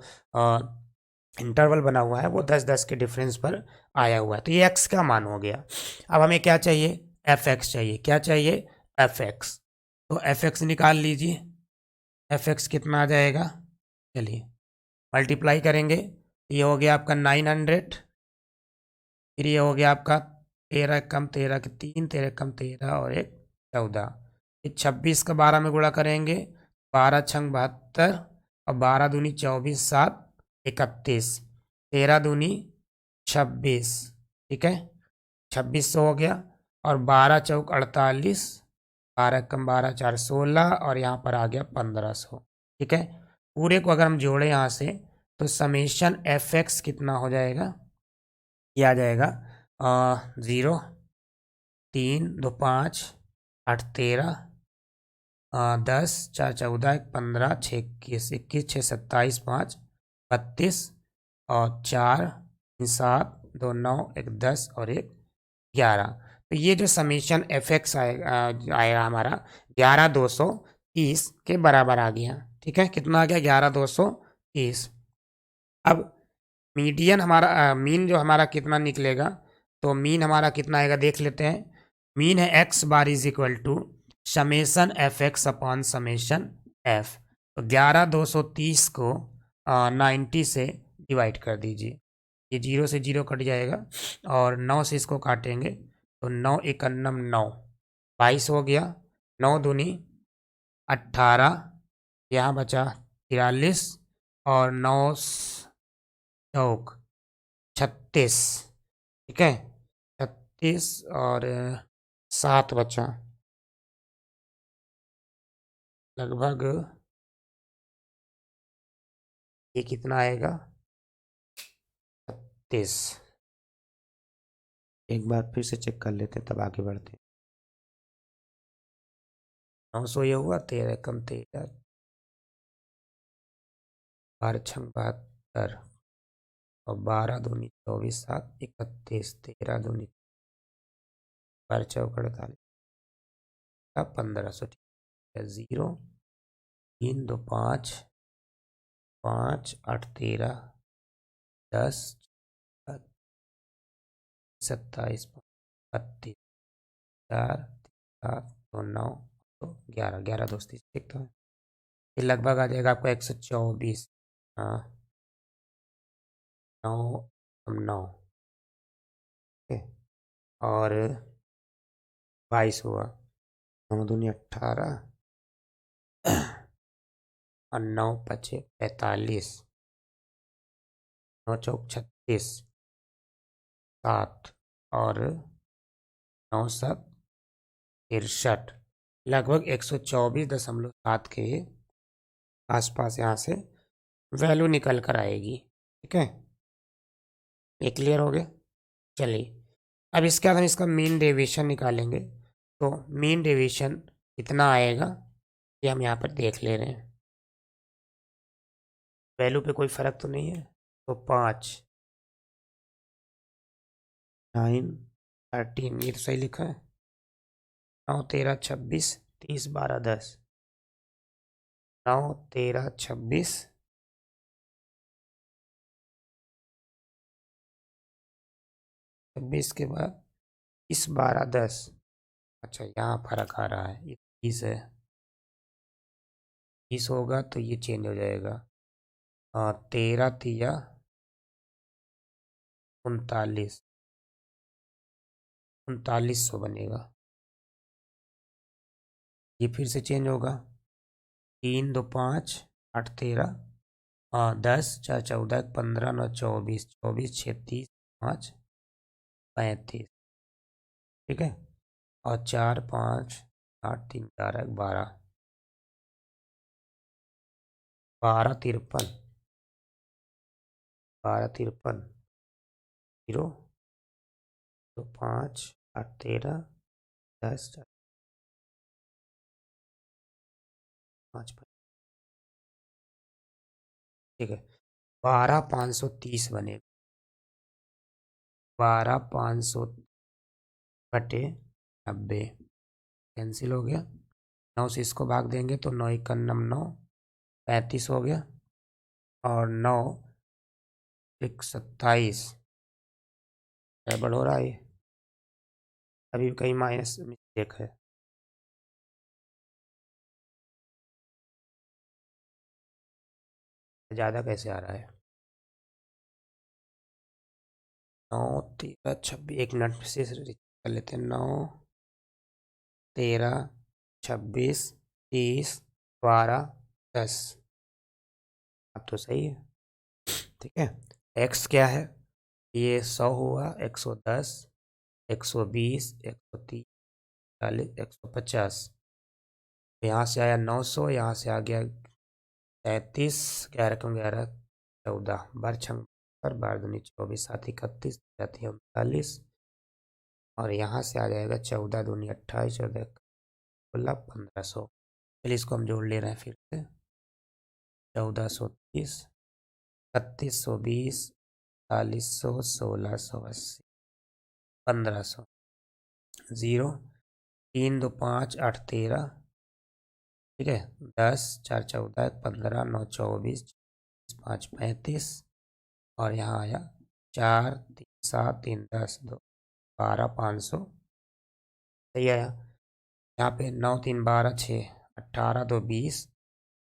इंटरवल बना हुआ है वो 10 10 के डिफरेंस पर आया हुआ है। तो ये x का मान हो गया। अब हमें क्या चाहिए, fx चाहिए। क्या चाहिए, fx। तो fx निकाल लीजिए, fx कितना आ जाएगा, चलिए मल्टीप्लाई करेंगे। ये हो गया आपका 900, फिर ये हो गया आपका 13 कम 13 के 3, 13 कम 13 और 1 14, फिर 26 का 12 में गुणा करेंगे, 12 छंग 72 और 12 दूनी 24, 7 31, 13 दूनी 26। ठीक है, 2600 हो गया, और 12 चौक 48, 12 कम 12 4 16, और यहाँ पर आ गया 1500। ठीक है, पूरे को अगर हम जोड़े यहाँ से, तो समेशन एफ एक्स कितना हो जाएगा, ये आ जाएगा 0 3 2 5 8 13, 10 4 14 1 15 6 21 21 6 27 5 32 और 4 7 2 9 1 10 और 1 11। तो ये जो समीशन एफ एक्स आएगा हमारा 11230 के बराबर आ गया। ठीक है, कितना आ गया, 11230। अब मीडियन हमारा मीन जो हमारा कितना निकलेगा, तो मीन हमारा कितना आएगा देख लेते हैं। मीन है x bar is equal to summation f x upon summation f. तो 11230 को 90 से डिवाइड कर दीजिए, ये 0 से 0 कट जाएगा, और 9 से इसको काटेंगे, तो 9 एकन्नम 9, 22 हो गया, 9 दूनी 18, यहाँ बचा 43, और 9 चौक 36। ठीक है, 36 और 7 बचा, लगभग ये कितना आएगा, 36। एक बार फिर से चेक कर लेते हैं, तब आगे बढ़ते हैं। 900 ये हुआ, 13 कम 13, 12 छंग 72, और 12 दूनी 24, 7 31, 13 दूनी 12 चौक 48, 1500। 0 3 2 5 5 8 13 10 27 32 4 7 2 9 तो 11 11 दोस्ती ठीक, तो ये लगभग आ जाएगा आपको 124। हाँ, 9 9, और 22 हुआ, 9 दूनी 18, और 9 पचे 45, 9 चौक 36, 7 और 9 7 63 लगभग 124.7 के आसपास यहाँ से वैल्यू निकल कर आएगी। ठीक है, ये क्लियर हो गया। चलिए, अब इसके बाद हम इसका मीन डेविएशन निकालेंगे। तो मीन डेविएशन कितना आएगा ये हम यहाँ पर देख ले रहे हैं। वैल्यू पे कोई फर्क तो नहीं है। तो 5 9 13 ये तो सही लिखा है। 9 13 26 30 12 10 9 13 26 26 के बाद 30 12 10। अच्छा, यहाँ फर्क आ रहा है, ये 30 है। 30 होगा तो ये चेंज हो जाएगा। 13 तिया 39 3900 बनेगा। ये फिर से चेंज होगा। 3 2 5 8 13 10 4 14 15 9 24 24 6 30 5 35। ठीक है, और 4 5 8 3 4 12 12 53 12 53 0 2 5 8 13 10 5। ठीक है, 12 530 बनेगा। 12 500 बटे 90 कैंसिल हो गया। 9 से इसको भाग देंगे तो 9 1 9 35 हो गया। और 9 1 27 डबल हो रहा है। अभी कहीं माइनस मिस्टेक है। ज़्यादा कैसे आ रहा है? 9 13 26 एक मिनट से कर लेते हैं। 9 13 26 30 12 10। अब तो सही है। ठीक है, एक्स क्या है? ये 100 हुआ, 110 120 130 40 150। यहाँ से आया 900, यहाँ से आ गया 33 11 कम 11 14 बार छंग पर बार दूनी 24 7 31 जाती है 39। और यहाँ से आ जाएगा 14 दूनी 28 14 16 1500। चलिए इसको हम जोड़ ले रहे हैं फिर से। 1430 3120 4100 1680 1500 0 3 2 5 8 13। ठीक है, 10 4 14 15 9 24 5 35। और यहाँ आया 4 3 7 3 10 2 12 500। सही आया। यहाँ पे 9 3 12 6 18 2 20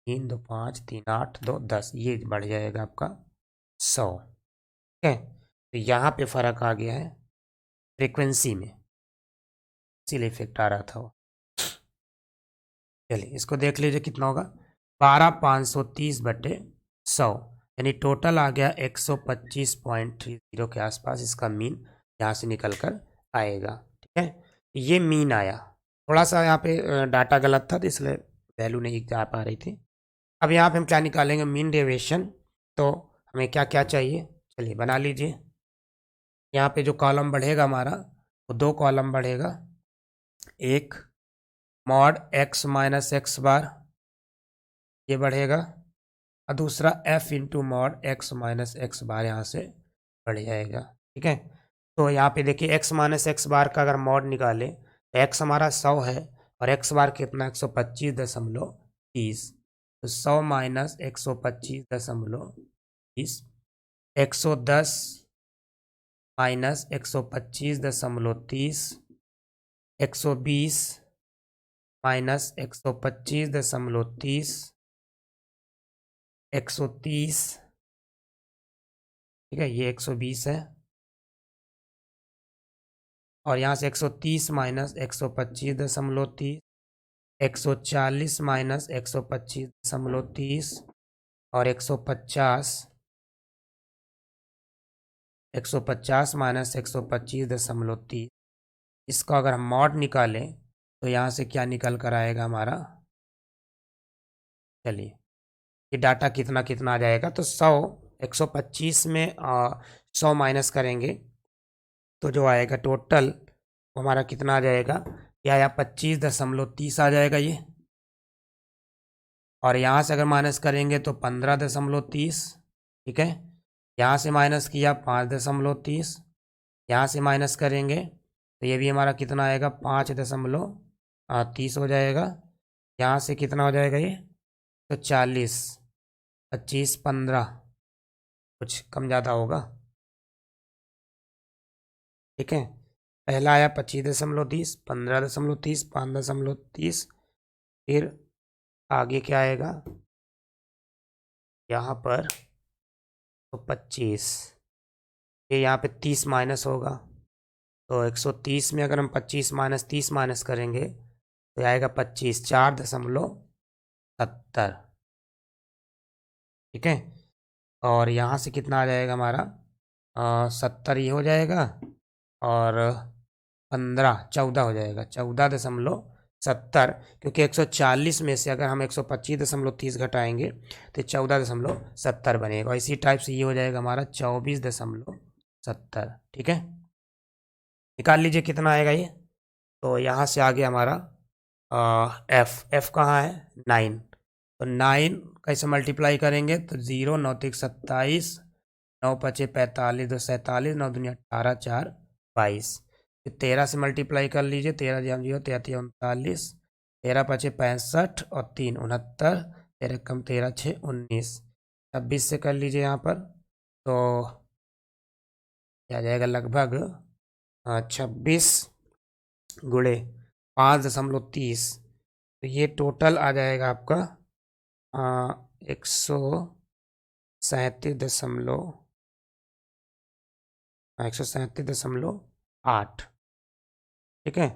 3 2 5 3 8 2 10 ये बढ़ जाएगा आपका 100। ठीक है, तो यहाँ पे फर्क आ गया है फ्रीक्वेंसी में, इसीलिए इफेक्ट आ रहा था वो। चलिए इसको देख लीजिए कितना होगा। 12 530 बटे 100 यानी टोटल आ गया 125.30 के आसपास। इसका मीन यहाँ से निकल कर आएगा। ठीक है, ये मीन आया। थोड़ा सा यहाँ पे डाटा गलत था तो इसलिए वैल्यू नहीं जा पा रही थी। अब यहाँ पे हम क्या निकालेंगे? Mean deviation. तो हमें क्या क्या चाहिए? चलिए बना लीजिए। यहाँ पे जो कॉलम बढ़ेगा हमारा वो 2 कॉलम बढ़ेगा। एक mod x minus x bar ये बढ़ेगा, और दूसरा f into mod x minus x bar यहाँ से बढ़ जाएगा। ठीक है, तो यहाँ पे देखिए x माइनस एक्स बार का अगर मॉड निकाले तो x हमारा 100 है और x बार कितना 125.30। तो 100 माइनस 125.30 110 माइनस 125.30 120 माइनस 125.30 130। ठीक है, ये 120 है। और यहाँ से 130 माइनस 125.30 140 माइनस 125.30 और 150 150 माइनस 125.30, इसका अगर हम मॉड निकालें तो यहाँ से क्या निकल कर आएगा हमारा, चलिए ये डाटा कितना कितना आ जाएगा। तो 125 में 100 माइनस करेंगे तो जो आएगा टोटल हमारा कितना आ जाएगा, या 25.30 आ जाएगा ये। और यहाँ से अगर माइनस करेंगे तो 15.30, ठीक है। यहाँ से माइनस किया 5.30, यहाँ से माइनस करेंगे तो ये भी हमारा कितना आएगा, 5.30 हो जाएगा। यहाँ से कितना हो जाएगा ये, तो 40, 25, 15, कुछ कम ज़्यादा होगा, ठीक है। पहला आया 25.30, 15.30, 5.30, फिर आगे क्या आएगा यहाँ पर, तो 25, ये यहाँ पे 30 माइनस होगा, तो 130 में अगर हम 25 माइनस 30 माइनस करेंगे तो आएगा 25, 4.70, ठीक है। और यहाँ से कितना आ जाएगा हमारा, 70 ये हो जाएगा, और 15, 14 हो जाएगा, 14.70, क्योंकि 140 में से अगर हम 125.30 घटाएंगे तो 14.70 बनेगा। इसी टाइप से ये हो जाएगा हमारा 24.70, ठीक है। निकाल लीजिए कितना आएगा ये। तो यहाँ से आ गया हमारा एफ कहाँ है, 9, तो 9 कैसे मल्टीप्लाई करेंगे, तो 0, 9 तिक 27, 9 पचे 45, 2 47, 9 दूनी 18, 4 22, फिर 13 से मल्टीप्लाई कर लीजिए, 13 जम 0, 33 39, 13 पचे 65 और 3 69, 13 कम 13 6 19, 26 से कर लीजिए यहाँ पर, तो क्या जाएगा लगभग 26 गुणे 5.30, तो ये टोटल आ जाएगा आपका 137.8, ठीक है।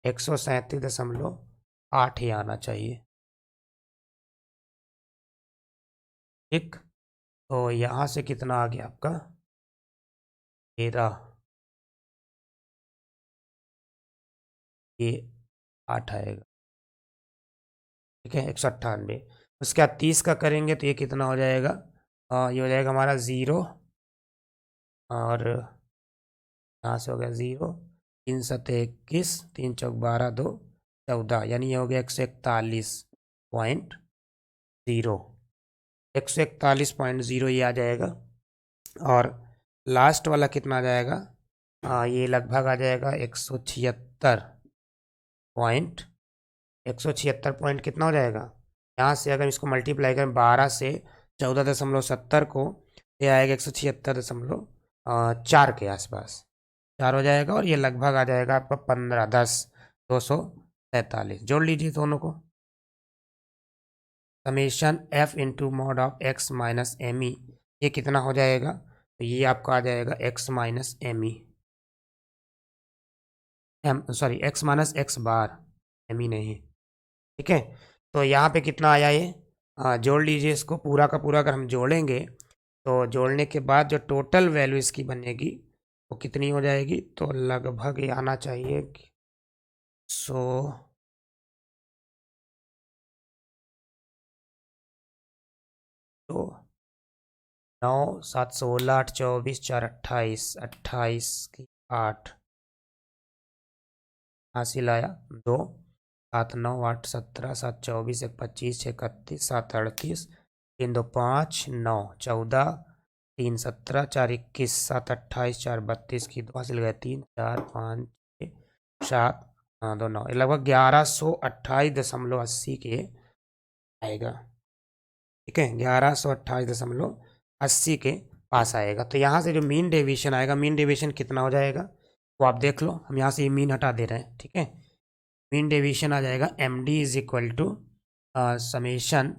137.8 ही आना चाहिए, ठीक। तो यहाँ से कितना आ गया आपका 13, ये 8 आएगा, ठीक है, 198। उसके बाद 30 का करेंगे तो ये कितना हो जाएगा, ये हो जाएगा हमारा 0, और यहाँ से हो गया 0, 3 सते 21, 3 चौक 12, 2 14, यानी ये हो गया 141.0, 141.0 ये आ जाएगा। और लास्ट वाला कितना आ जाएगा, ये लगभग आ जाएगा 176 पॉइंट कितना हो जाएगा, यहाँ से अगर इसको मल्टीप्लाई करें 12 से 14.70 को, ये आएगा 176.4 के आसपास 4 हो जाएगा। और ये लगभग आ जाएगा आपका 15, 10, 243, जोड़ लीजिए दोनों को, summation f into mod of x minus M E, ये कितना हो जाएगा, तो ये आपका आ जाएगा x minus M E, x minus x bar, M E नहीं, ठीक है। तो यहाँ पे कितना आया ये, जोड़ लीजिए इसको, पूरा का पूरा अगर हम जोड़ेंगे तो जोड़ने के बाद जो टोटल वैल्यू इसकी बनेगी वो कितनी हो जाएगी, तो लगभग ये आना चाहिए 100, तो 9 7 16 8 24 4 28, 28 की 8, हासिल आया 2, 7 9 8 17, 7 24 1 25 6 31, 7 38, 3 2 5 9 14, 3 17, 4 21, 7 28, 4 32 की 2 हासिल गए 3 4 5 6 7, हाँ 2 9, लगभग 1128.80 के आएगा, ठीक है। 1128.80 के पास आएगा। तो यहाँ से जो मीन डेविएशन आएगा, मीन डेविएशन कितना हो जाएगा वो आप देख लो, हम यहाँ से ये मीन हटा दे रहे हैं, ठीक है। मीन डेविएशन आ जाएगा MD is equal to summation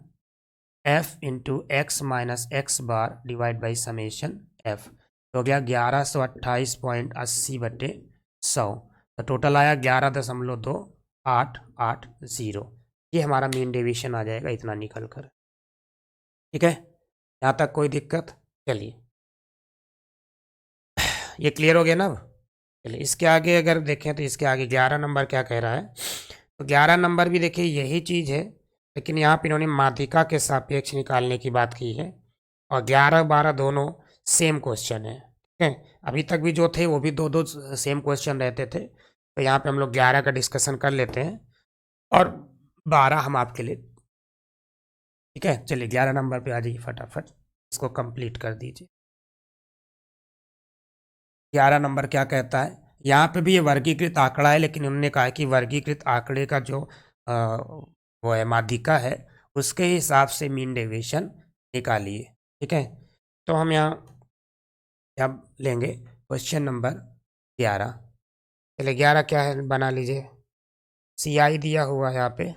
f into x minus x bar divide by summation f, तो हो गया 1128.80/100, तो टोटल आया 11.2880, ये हमारा मीन डेविएशन आ जाएगा इतना निकल कर, ठीक है। यहाँ तक कोई दिक्कत, चलिए ये क्लियर हो गया ना अब। चलिए इसके आगे अगर देखें तो इसके आगे 11 नंबर क्या कह रहा है। तो 11 नंबर भी देखिए यही चीज़ है, लेकिन यहाँ पे इन्होंने माध्यिका के सापेक्ष निकालने की बात की है। और 11-12 दोनों सेम क्वेश्चन है, ठीक है। अभी तक भी जो थे वो भी दो दो सेम क्वेश्चन रहते थे, तो यहाँ पे हम लोग 11 का डिस्कशन कर लेते हैं और 12 हम आपके लिए, ठीक है। चलिए 11 नंबर पे आ जाइए फटाफट, इसको कंप्लीट कर दीजिए। 11 नंबर क्या कहता है, यहाँ पे भी ये वर्गीकृत आंकड़ा है, लेकिन उन्होंने कहा है कि वर्गीकृत आंकड़े का जो वो है माध्यिका है, उसके हिसाब से मीन डेविएशन निकालिए, ठीक है। तो हम यहाँ क्या लेंगे, क्वेश्चन नंबर 11। चलिए 11 क्या है बना लीजिए। सी आई दिया हुआ है यहाँ पे,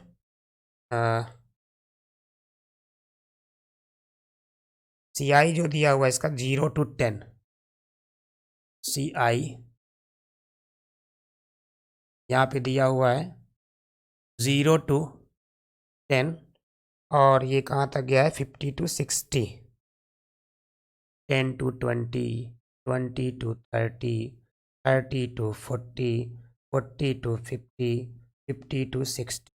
सी आई जो दिया हुआ है इसका 0 to 10, सी आई यहाँ पे दिया हुआ है 0 to 10, और ये कहाँ तक गया है 50 to 60, 10 to 20, 20 to 30, 30 to 40, 40 to 50, 50 to 60,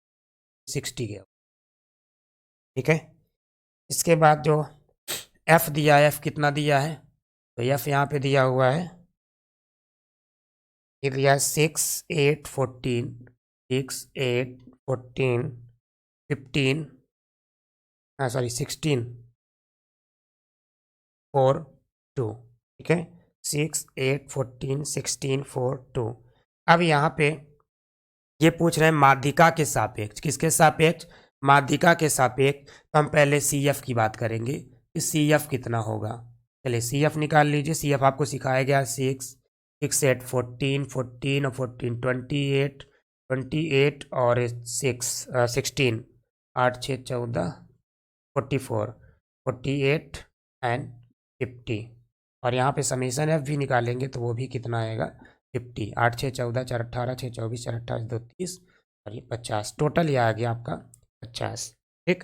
60 गया, ठीक है। इसके बाद जो एफ दिया है, एफ कितना दिया है, तो एफ यहाँ पे दिया हुआ है, ये दिया है 6, 8, 14, 6, 8, 14, 15, हाँ सॉरी 16, 4, 2, ठीक है। 6, 8, 14, 16, 4, 2। अब यहाँ पे ये पूछ रहे हैं माध्यिका के सापेक्ष, किसके सापेक्ष, माध्यिका के सापेक्ष। तो हम पहले सी एफ की बात करेंगे कि सी एफ कितना होगा। चलिए सी एफ निकाल लीजिए। सी एफ आपको सिखाया गया 6, 6, 8, 14, 14 और 14, 28, 28 और 16, 8, 6, 14, 44, 48 एंड 50। और यहाँ पे समीशन एफ भी निकालेंगे तो वो भी कितना आएगा 50, 8, 6, 14, 4, 18, 6, 24, 4, 28, 2, 30 और ये 50, टोटल ये आ गया आपका 50, ठीक।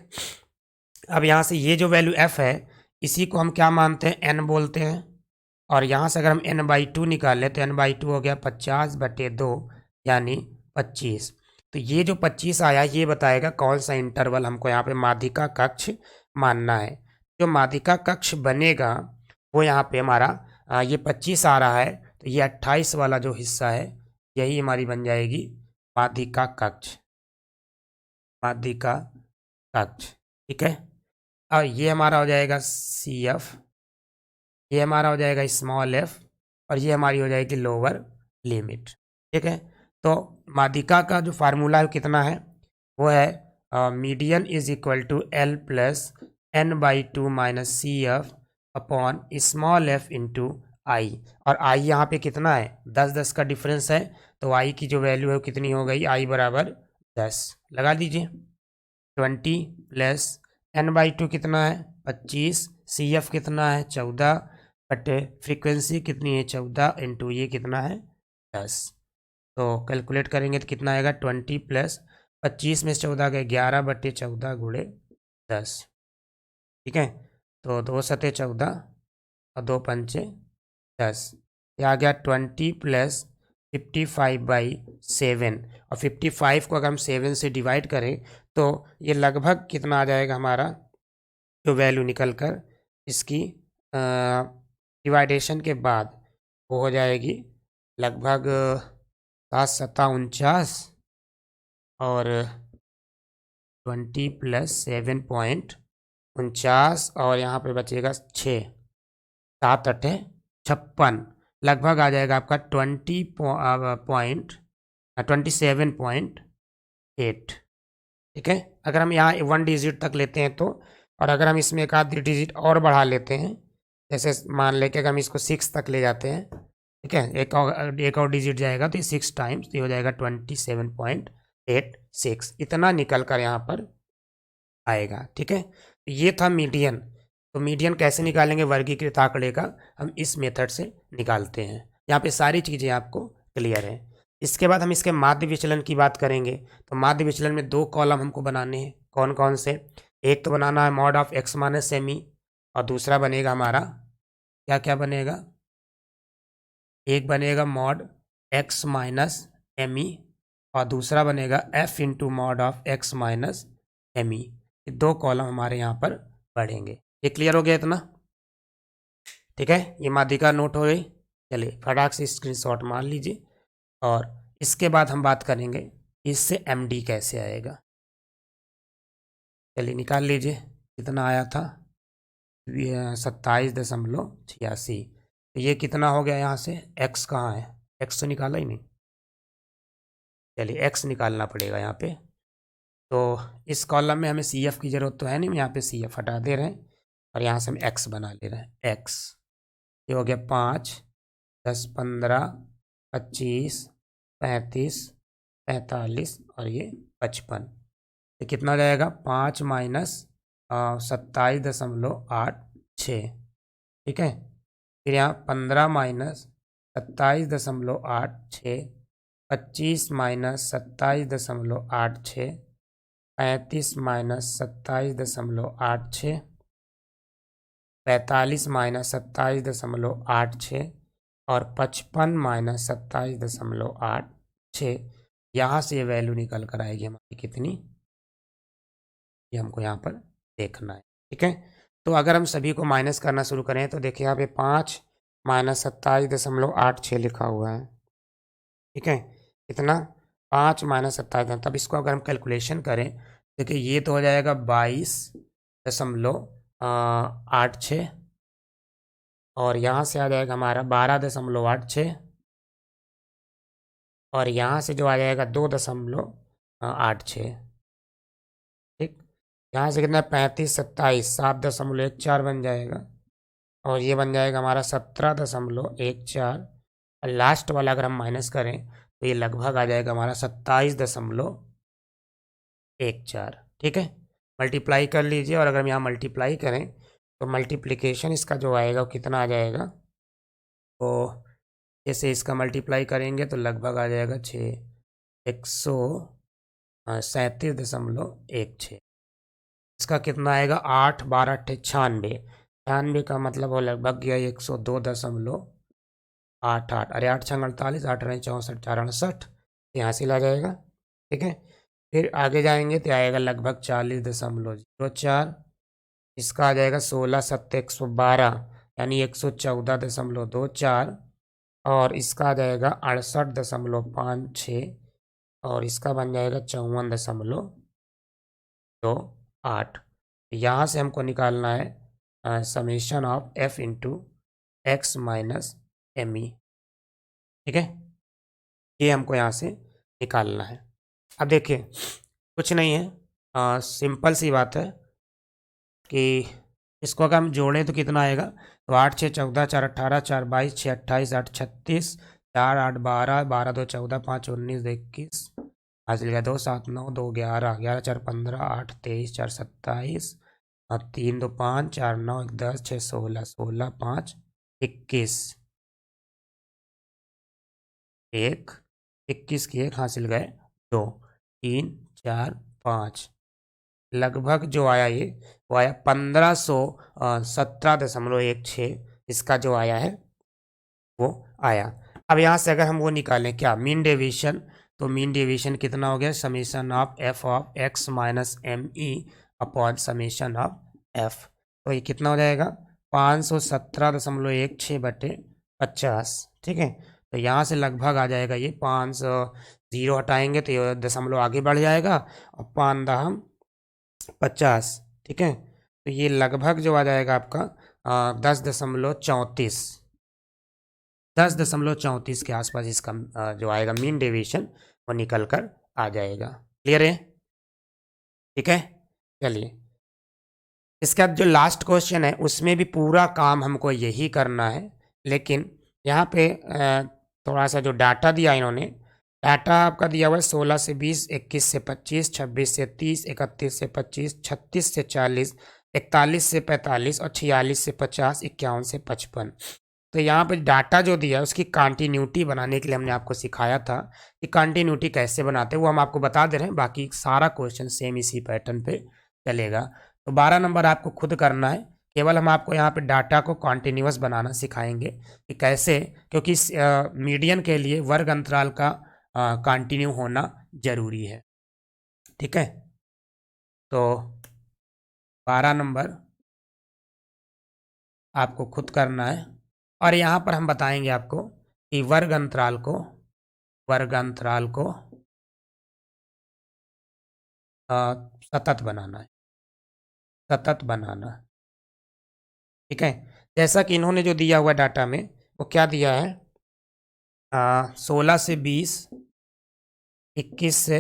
अब यहाँ से ये जो वैल्यू एफ है इसी को हम क्या मानते हैं, एन बोलते हैं। और यहाँ से अगर हम n/2 निकाल लें तो n/2 हो गया 50/2 यानी 25। तो ये जो 25 आया ये बताएगा कौन सा इंटरवल हमको यहाँ पे माध्यिका कक्ष मानना है। जो माध्यिका कक्ष बनेगा वो यहाँ पे हमारा ये 25 आ रहा है, तो ये 28 वाला जो हिस्सा है यही हमारी बन जाएगी माध्यिका कक्ष, माध्यिका कक्ष, ठीक है। और ये हमारा हो जाएगा सी एफ, ये हमारा हो जाएगा स्मॉल एफ, और ये हमारी हो जाएगी लोअर लिमिट, ठीक है। तो माध्यिका का जो फार्मूला है कितना है, वो है median is equal to L plus n/2 minus C F upon small F into I. और आई यहाँ पे कितना है 10-10 का डिफरेंस है, तो आई की जो वैल्यू है वो कितनी हो गई, आई बराबर 10 लगा दीजिए। 20 प्लस n/2 कितना है 25, सी एफ कितना है 14, बट फ्रीक्वेंसी कितनी है 14 इंटू ये कितना है 10। तो कैलकुलेट करेंगे तो कितना आएगा 20 प्लस 25 में से 14 गए 11/14 गुणे 10, ठीक है। तो 2 सते 14 और 2 पंचे 10, ये आ गया 20 प्लस 55/7। और 55 को अगर हम 7 से डिवाइड करें तो ये लगभग कितना आ जाएगा हमारा जो वैल्यू निकल कर इसकी डिवाइडेशन के बाद वो हो जाएगी लगभग 7×7 = 49 और 20 प्लस 7.49 और यहाँ पे बचेगा 6, 7×8 = 56, लगभग आ जाएगा आपका 27.8, ठीक है। अगर हम यहाँ 1 डिजिट तक लेते हैं तो, और अगर हम इसमें एक आध डिजिट और बढ़ा लेते हैं, जैसे मान लें कि अगर हम इसको 6 तक ले जाते हैं, ठीक है, एक और डिजिट जाएगा तो ये 6 टाइम्स, तो ये हो जाएगा 27.86, इतना निकल कर यहाँ पर आएगा, ठीक है। तो ये था मीडियन। तो मीडियन कैसे निकालेंगे वर्गीकृत आंकड़े का, हम इस मेथड से निकालते हैं। यहाँ पे सारी चीज़ें आपको क्लियर है। इसके बाद हम इसके माध्य विचलन की बात करेंगे। तो माध्य विचलन में 2 कॉलम हमको बनाने हैं, कौन कौन से, एक तो बनाना है मॉड ऑफ x माइनस सेमी, और दूसरा बनेगा हमारा क्या क्या बनेगा, एक बनेगा mod x minus M E और दूसरा बनेगा f into mod of x minus M E. दो कॉलम हमारे यहाँ पर बढ़ेंगे। ये क्लियर हो गया इतना? ठीक है, ये माध्यिका नोट हो गई। चलिए फटाक से स्क्रीनशॉट मार लीजिए और इसके बाद हम बात करेंगे इससे एमडी कैसे आएगा। चलिए निकाल लीजिए, कितना आया था 27.86। तो ये कितना हो गया यहाँ से, एक्स कहाँ है, एक्स तो निकाला ही नहीं। चलिए एक्स निकालना पड़ेगा यहाँ पे। तो इस कॉलम में हमें सी एफ की ज़रूरत तो है नहीं, यहाँ पे सी एफ हटा दे रहे हैं और यहाँ से हम एक्स बना ले रहे हैं। एक्स ये हो गया 5, 10, 15, 25, 35, 45 और ये 55। तो कितना जाएगा 5 माइनस 27.86। ठीक है, फिर यहाँ 15 माइनस 27.86, 25 माइनस 27.86, 35 माइनस 27.86, 45 माइनस 27.86 और 55 माइनस 27.86। यहाँ से ये वैल्यू निकल कर आएगी हमारी कितनी, ये हमको यहाँ पर देखना है। ठीक है, तो अगर हम सभी को माइनस करना शुरू करें तो देखिए यहाँ पे 5 माइनस 27.86 लिखा हुआ है। ठीक है, कितना 5 माइनस 27, तब इसको अगर हम कैलकुलेशन करें देखिए ये तो हो जाएगा 22.86 और यहाँ से आ जाएगा हमारा 12.86 और यहाँ से जो आ जाएगा 2.86। ठीक, यहाँ से कितना 35, 27, 7.14 बन जाएगा और ये बन जाएगा हमारा 17.14 और लास्ट वाला अगर हम माइनस करें तो ये लगभग आ जाएगा हमारा 27.14। ठीक है, मल्टीप्लाई कर लीजिए और अगर हम यहाँ मल्टीप्लाई करें तो मल्टीप्लिकेशन इसका जो आएगा वो कितना आ जाएगा, तो जैसे इसका मल्टीप्लाई करेंगे तो लगभग आ जाएगा 137.16। इसका कितना आएगा 8, 12, 96। 96 का मतलब वो लगभग गया 102.88। अरे 8 6 48, 8 रहे 64, 4 68, यहाँ से ला जाएगा। ठीक है, फिर आगे जाएंगे तो आएगा लगभग 40.04। इसका आ जाएगा 16 7 112 यानी 114.24 और इसका आ जाएगा 68.56 और इसका बन जाएगा 54.28। यहाँ से हमको निकालना है summation of f into x minus M E. ठीक है, ये हमको यहाँ से निकालना है। अब देखिए कुछ नहीं है, सिंपल सी बात है कि इसको अगर हम जोड़ें तो कितना आएगा, तो 8 6 14, 4 18, 4 22, 6 28, 8 36, 4 8 12, 12 2 14, 5 19, 21, हासिल गया 2 7 9, 2 11, 11 4 15, 8 23, 4 27 और 3 2 5, 4 9 1 10, 6 16, 16 5 21, 1 21 की 1 हासिल गए 2 3 4 5, लगभग जो आया ये वो आया 1517.16। इसका जो आया है वो आया। अब यहाँ से अगर हम वो निकालें क्या मीन डेविएशन, तो मीन डेविएशन कितना हो गया, summation of f of x minus M E upon summation of f. तो ये कितना हो जाएगा 517.16/50। ठीक है, तो यहाँ से लगभग आ जाएगा ये 500, 0 हटाएंगे तो ये दशमलव आगे बढ़ जाएगा और 5×50। ठीक है, तो ये लगभग जो आ जाएगा आपका 10.34 के आसपास इसका जो आएगा मीन डेविएशन वो निकल कर आ जाएगा। क्लियर है? ठीक है, चलिए इसके बाद जो लास्ट क्वेश्चन है उसमें भी पूरा काम हमको यही करना है, लेकिन यहाँ पे थोड़ा सा जो डाटा दिया इन्होंने, डाटा आपका दिया हुआ है 16 से 20, 21 से 25, 26 से 30, 31 से 25, 36 से 40, 41 से 45 और 46 से 50, 51 से 55। तो यहाँ पे डाटा जो दिया है उसकी कंटिन्यूटी बनाने के लिए हमने आपको सिखाया था कि कंटिन्यूटी कैसे बनाते हैं, वो हम आपको बता दे रहे हैं। बाकी सारा क्वेश्चन सेम इसी पैटर्न पे चलेगा। तो 12 नंबर आपको खुद करना है केवल हम आपको यहाँ पे डाटा को कॉन्टिन्यूअस बनाना सिखाएंगे कि कैसे, क्योंकि मीडियन के लिए वर्ग अंतराल का कंटिन्यू होना जरूरी है। ठीक है, तो 12 नंबर आपको खुद करना है और यहाँ पर हम बताएंगे आपको कि वर्ग अंतराल को सतत बनाना। ठीक है, जैसा कि इन्होंने जो दिया हुआ डाटा में वो क्या दिया है, 16 से 20, 21 से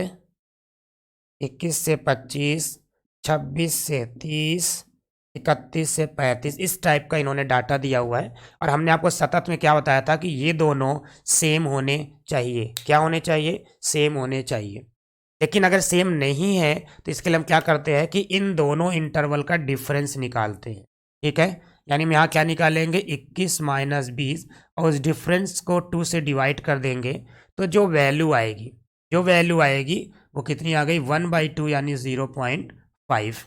25, 26 से 30, 31 से 35, इस टाइप का इन्होंने डाटा दिया हुआ है। और हमने आपको सतत में क्या बताया था कि ये दोनों सेम होने चाहिए। क्या होने चाहिए? सेम होने चाहिए। लेकिन अगर सेम नहीं है तो इसके लिए हम क्या करते हैं कि इन दोनों इंटरवल का डिफरेंस निकालते हैं। ठीक है, यानी हम यहाँ क्या निकालेंगे, 21 माइनस 20 और उस डिफरेंस को 2 से डिवाइड कर देंगे तो जो वैल्यू आएगी वो कितनी आ गई, 1/2 यानी 0.5।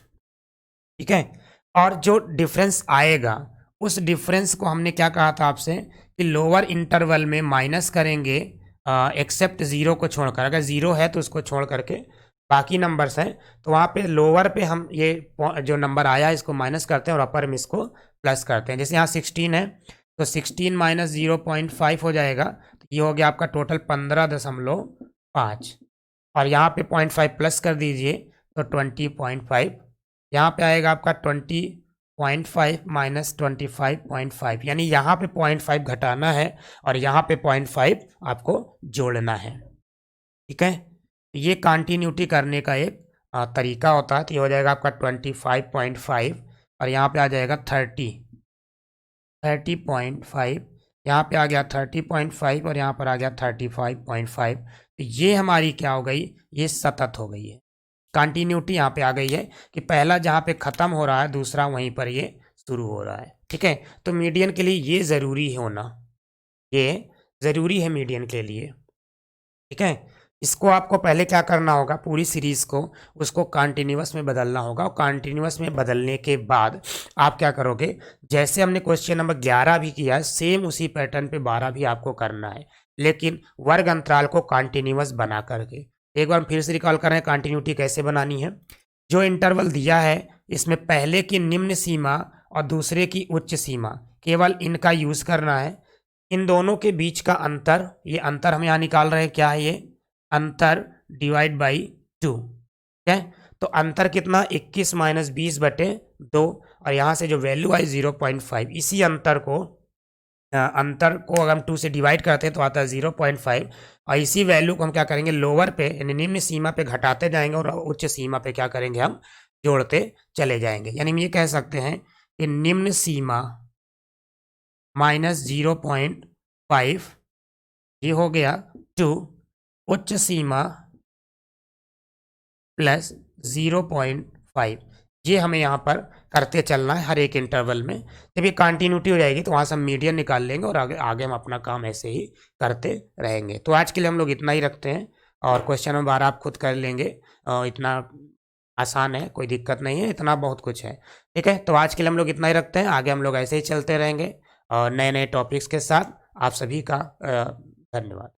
ठीक है, और जो डिफरेंस आएगा उस डिफरेंस को हमने क्या कहा था आपसे कि लोअर इंटरवल में माइनस करेंगे एक्सेप्ट ज़ीरो को छोड़कर। अगर ज़ीरो है तो उसको छोड़ करके बाकी नंबर्स हैं तो वहाँ पे लोअर पे हम ये जो नंबर आया इसको माइनस करते हैं और अपर में इसको प्लस करते हैं। जैसे यहाँ 16 है तो 16 माइनस 0.5 हो जाएगा, तो ये हो गया आपका टोटल 15.5 और यहाँ पे 0.5 प्लस कर दीजिए तो 20.5। यहाँ पे आएगा आपका 20.5 माइनस 25.5, यानी यहाँ पे 0.5 घटाना है और यहाँ पे 0.5 आपको जोड़ना है। ठीक है, ये कंटिन्यूटी करने का एक तरीका होता है। तो ये हो जाएगा आपका 25.5 और यहाँ पे आ जाएगा 30.5, यहाँ पे आ गया 30.5 और यहाँ पर आ गया 35.5। तो ये हमारी क्या हो गई, ये सतत हो गई है। कंटिन्यूटी यहाँ पे आ गई है कि पहला जहाँ पे ख़त्म हो रहा है दूसरा वहीं पर ये शुरू हो रहा है। ठीक है, तो मीडियन के लिए ये ज़रूरी होना, ये ज़रूरी है मीडियन के लिए। ठीक है, इसको आपको पहले क्या करना होगा, पूरी सीरीज़ को उसको कंटिन्यूअस में बदलना होगा और कंटिन्यूअस में बदलने के बाद आप क्या करोगे, जैसे हमने क्वेश्चन नंबर 11 भी किया है सेम उसी पैटर्न पे 12 भी आपको करना है, लेकिन वर्ग अंतराल को कंटिन्यूअस बना करके। एक बार फिर से रिकॉल कर रहे हैं कंटिन्यूटी कैसे बनानी है। जो इंटरवल दिया है इसमें पहले की निम्न सीमा और दूसरे की उच्च सीमा, केवल इनका यूज़ करना है। इन दोनों के बीच का अंतर, ये अंतर हम यहाँ निकाल रहे हैं, क्या है ये अंतर, डिवाइड बाई 2। ठीक है, तो अंतर कितना, 21 माइनस 20/2 और यहाँ से जो वैल्यू आई 0.5, इसी अंतर को अगर हम 2 से डिवाइड करते हैं तो आता है 0.5 और इसी वैल्यू को हम क्या करेंगे, लोअर पे यानी निम्न सीमा पे घटाते जाएंगे और उच्च सीमा पे क्या करेंगे, हम जोड़ते चले जाएंगे। यानी हम ये कह सकते हैं कि निम्न सीमा माइनस 0.5 ये हो गया 2, उच्च सीमा प्लस 0.5, ये हमें यहाँ पर करते चलना है हर एक इंटरवल में। जब ये कंटिन्यूटी हो जाएगी तो वहाँ से हम मीडियन निकाल लेंगे और आगे हम अपना काम ऐसे ही करते रहेंगे। तो आज के लिए हम लोग इतना ही रखते हैं और क्वेश्चन नंबर 12 आप खुद कर लेंगे, इतना आसान है, कोई दिक्कत नहीं है, इतना बहुत कुछ है। ठीक है, तो आज के लिए हम लोग इतना ही रखते हैं, आगे हम लोग ऐसे ही चलते रहेंगे और नए नए टॉपिक्स के साथ। आप सभी का धन्यवाद।